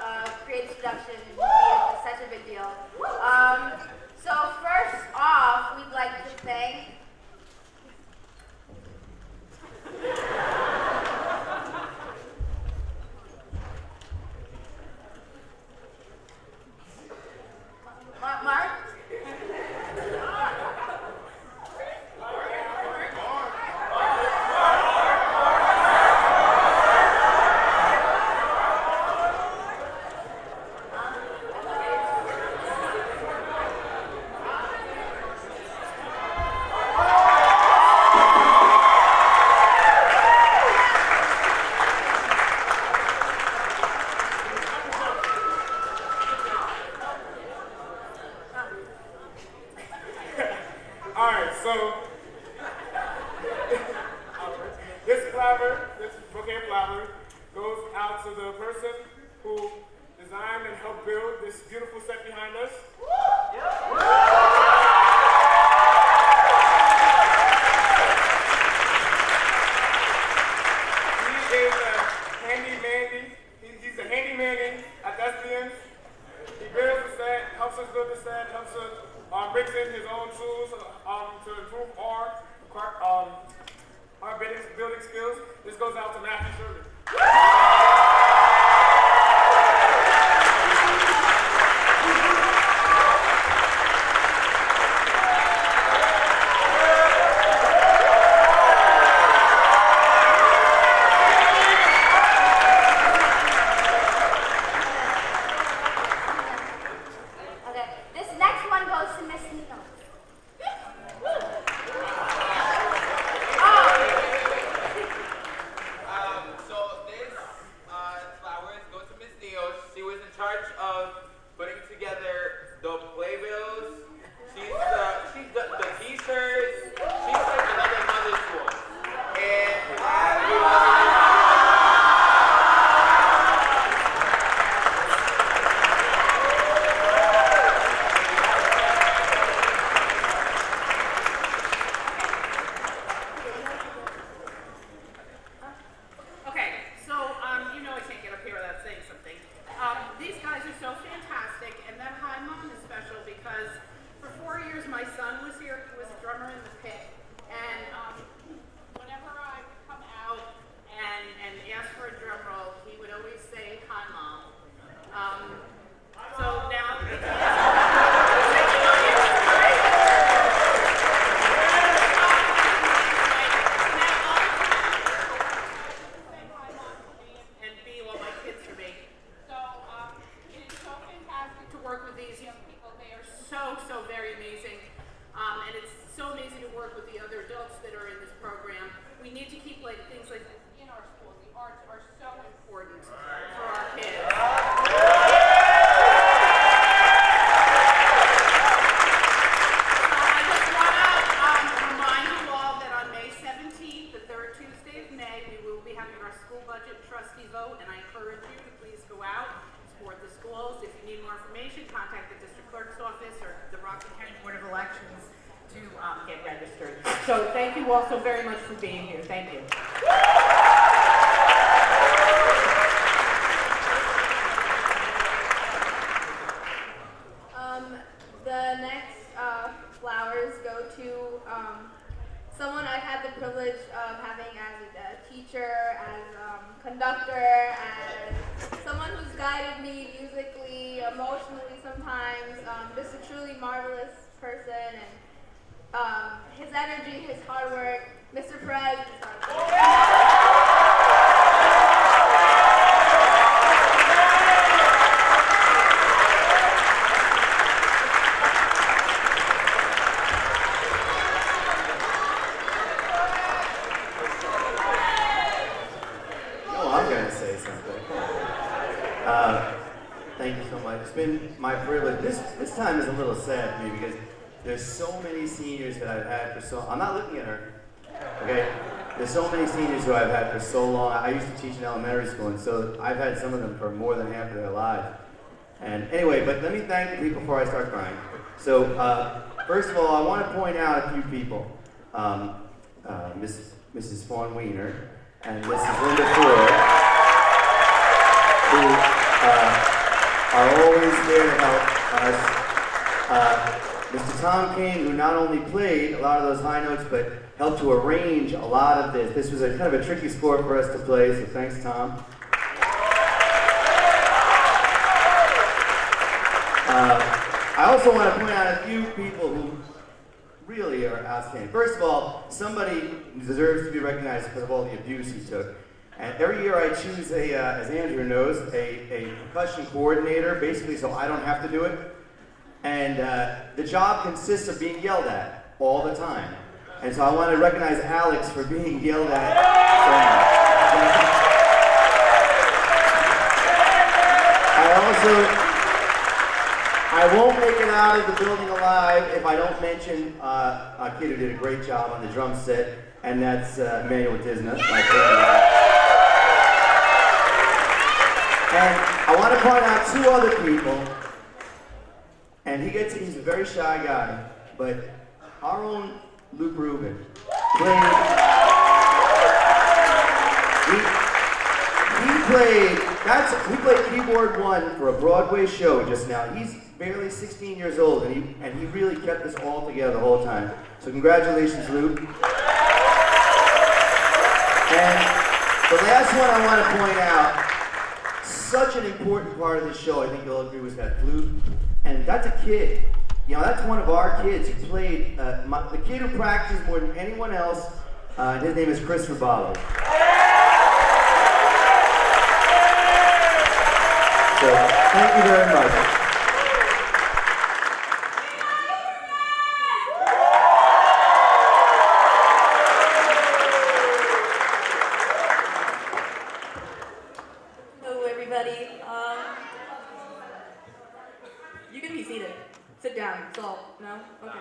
S5: create this production and made it such a big deal. So first off, we'd like to thank Mark.
S1: Alright, so this bouquet of flowers goes out to the person who designed and helped build this beautiful set behind us. He is a handyman. He's a handyman at Thespians. He builds the set, helps us build the set, helps us brings in his own tools to improve our building skills. This goes out to Matthew Shirley.
S5: Okay, this next one goes to Miss Nino.
S6: So this flowers go to Miss Neos. She was in charge of putting together the playbills. She's the t-shirts. She's like another mother to us. And
S7: Okay, so you know I can't get up here without saying something. These guys are so fantastic, and that high mom is special because for 4 years my son was here, he was a drummer in the pit, and whenever I would come out and ask for a drum roll, he would always say, "Hi, Mom." So now and be what my kids for me. So it is so fantastic to work with these young people. They are so very amazing. And it's so amazing to work with the other adults that are in this program. We need to keep things like this in our schools. The arts are so important for our kids. I just want to remind you all that on May 17th, the third Tuesday of May, we will be having our school budget trustee vote, and I encourage you to please go out, support the schools. If you need more information, contact the district clerk's office or the Rockland County Board of Elections to get registered. So thank you all so very much for being here. Thank you.
S5: The next flowers go to someone I've had the privilege of having as a teacher, as conductor, as someone who's guided me musically, emotionally sometimes. Just a truly marvelous person, and his energy, his hard work. Mr. Perez is
S10: I'm going to say something. Thank you so much. It's been my privilege. This time is a little sad for me because there's so many seniors that I've had for so. I'm not looking at her. Okay. There's so many seniors who I've had for so long. I used to teach in elementary school, and so I've had some of them for more than half of their lives. And anyway, but let me thank the people before I start crying. So first of all, I want to point out a few people. Mrs. Fawn Wiener and Mrs. Linda Ford, who are always there to help us. Mr. Tom Kane, who not only played a lot of those high notes, but helped to arrange a lot of this. This was a kind of a tricky score for us to play, so thanks, Tom. I also want to point out a few people who really are outstanding. First of all, somebody deserves to be recognized because of all the abuse he took. And every year I choose as Andrew knows, a percussion coordinator, basically so I don't have to do it. And the job consists of being yelled at all the time. And so I want to recognize Alex for being yelled at so much. I won't make it out of the building alive if I don't mention a kid who did a great job on the drum set, and that's Emmanuel Disna, my friend. And I want to point out two other people. And he's a very shy guy, but our own Luke Rubin played, he played keyboard one for a Broadway show just now. He's barely 16 years old, and he really kept this all together the whole time. So congratulations, Luke. And the last one I want to point out, such an important part of this show, I think you'll agree, was that flute. And that's a kid. You know, that's one of our kids who played, the kid who practiced more than anyone else. His name is Chris Raballo. So, thank you very much.
S5: Hello, everybody. You can be seated. Sit down. It's all. No? Okay.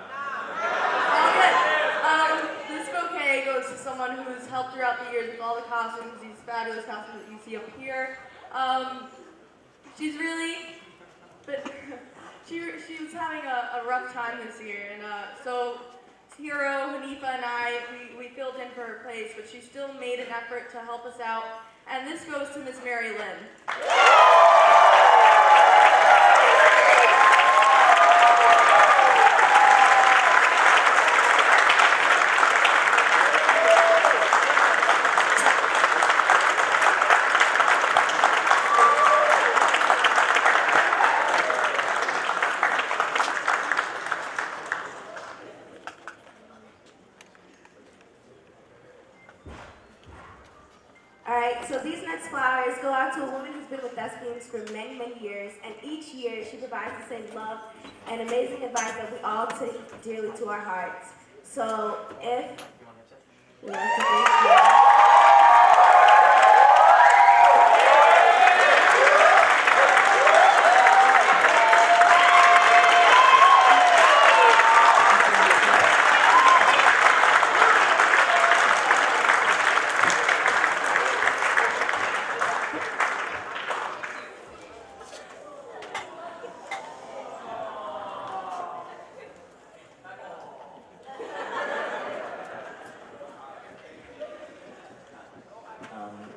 S5: All good. This bouquet goes to someone who's helped throughout the years with all the costumes, these fabulous costumes that you see up here. She's really, but she was having a rough time this year, and so Hero, Hanifa, and I, we filled in for her place, but she still made an effort to help us out, and this goes to Miss Mary Lynn.
S11: So these next flowers go out to a woman who's been with Thespians for many, many years, and each year she provides the same love and amazing advice that we all take dearly to our hearts. So if you want to thank you.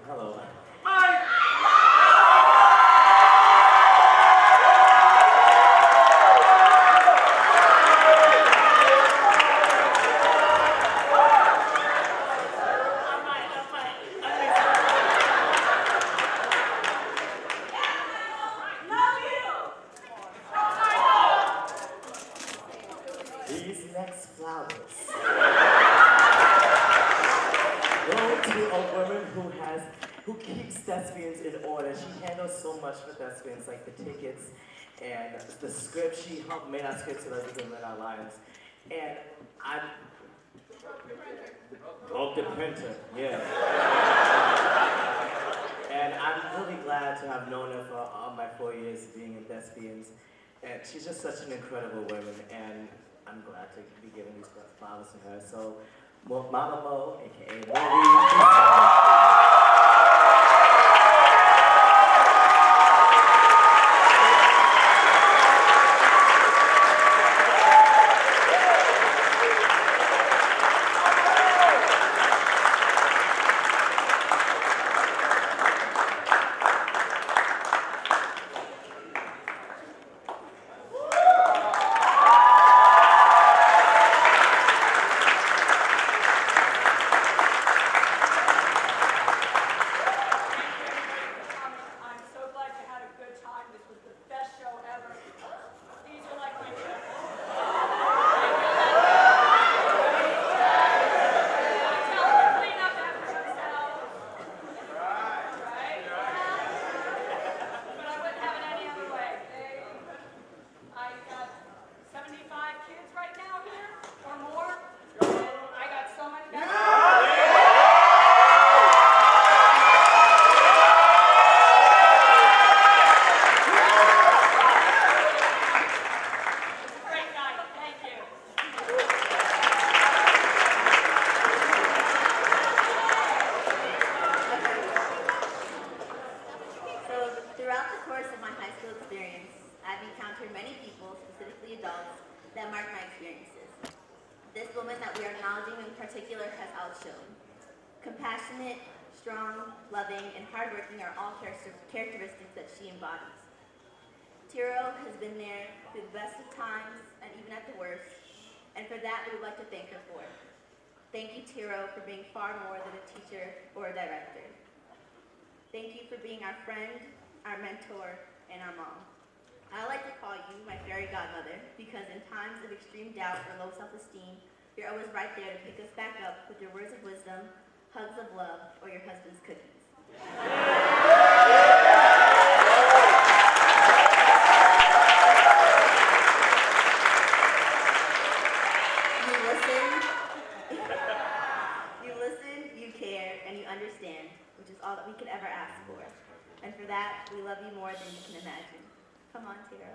S3: Hello. These next flowers go to a woman who keeps Thespians in order. She handles so much for Thespians, like the tickets and the script. She helped make our script so that we can live our lives. And the printer, yeah. And I'm really glad to have known her for all my 4 years being in Thespians. And she's just such an incredible woman, and I'm glad to be giving these flowers to her. So, Mama Mo, aka Marie.
S12: course of my high school experience, I've encountered many people, specifically adults, that mark my experiences. This woman that we are acknowledging in particular has outshone. Compassionate, strong, loving, and hardworking are all characteristics that she embodies. Tiro has been there through the best of times and even at the worst, and for that we would like to thank her for it. Thank you, Tiro, for being far more than a teacher or a director. Thank you for being our friend, our mentor, and our mom. I like to call you my fairy godmother because in times of extreme doubt or low self-esteem, you're always right there to pick us back up with your words of wisdom, hugs of love, or your husband's cookies. You listen, you care, and you understand, which is all that we could ever ask for. And for that, we love you more than you can imagine. Come on, Tira.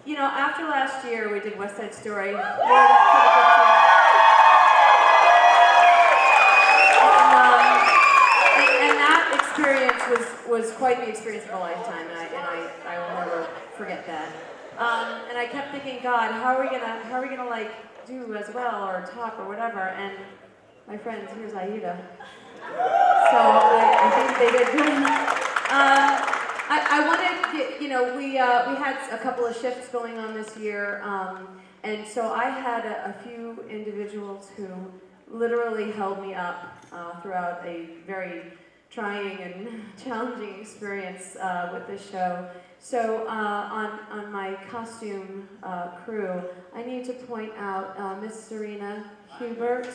S13: You know, after last year, we did West Side Story. And that experience was quite the experience of a lifetime, and I will never forget that. And I kept thinking, God, how are we gonna like do as well or top or whatever? And my friends, here's Aida. So I think they did good. I wanted, you know, we had a couple of shifts going on this year, and so I had a few individuals who literally held me up throughout a very trying and challenging experience with this show. So on my costume crew, I need to point out Miss Serena Hubert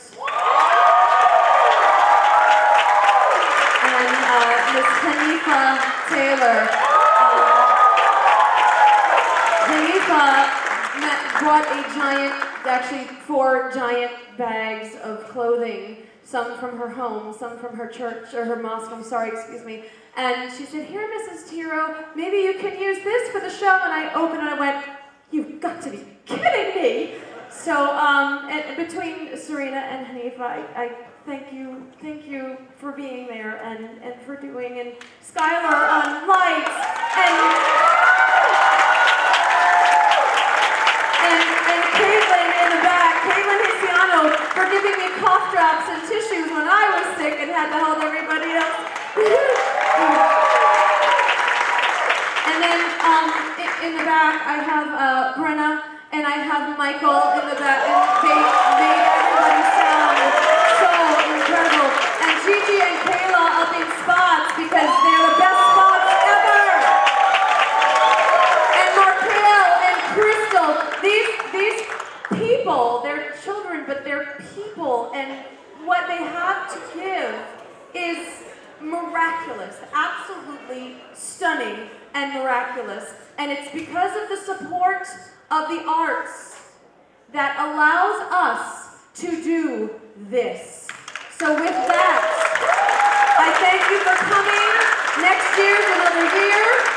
S13: and Miss Hanifa Taylor. Hanifa brought actually 4 giant bags of clothing, some from her home, some from her church, or her mosque, excuse me. And she said, here, Mrs. Tiro, maybe you can use this for the show. And I opened and I went, you've got to be kidding me. So and between Serena and Hanifa, I thank you for being there and for doing, and Skylar on lights, and Caitlin in the back, Caitlin Hisiano, for giving me cough drops and tissues when I was sick and had to hold everybody else. And then in the back, I have Brenna, and I have Michael in the back, and they made everybody sound so incredible. And Gigi and Kayla up in spots because they're the best spots ever. And Markel and Crystal, these people, they're children, but they're people, and what they have to give is miraculous, absolutely stunning and miraculous. And it's because of the support of the arts that allows us to do this. So with that, I thank you for coming. Next year's another year.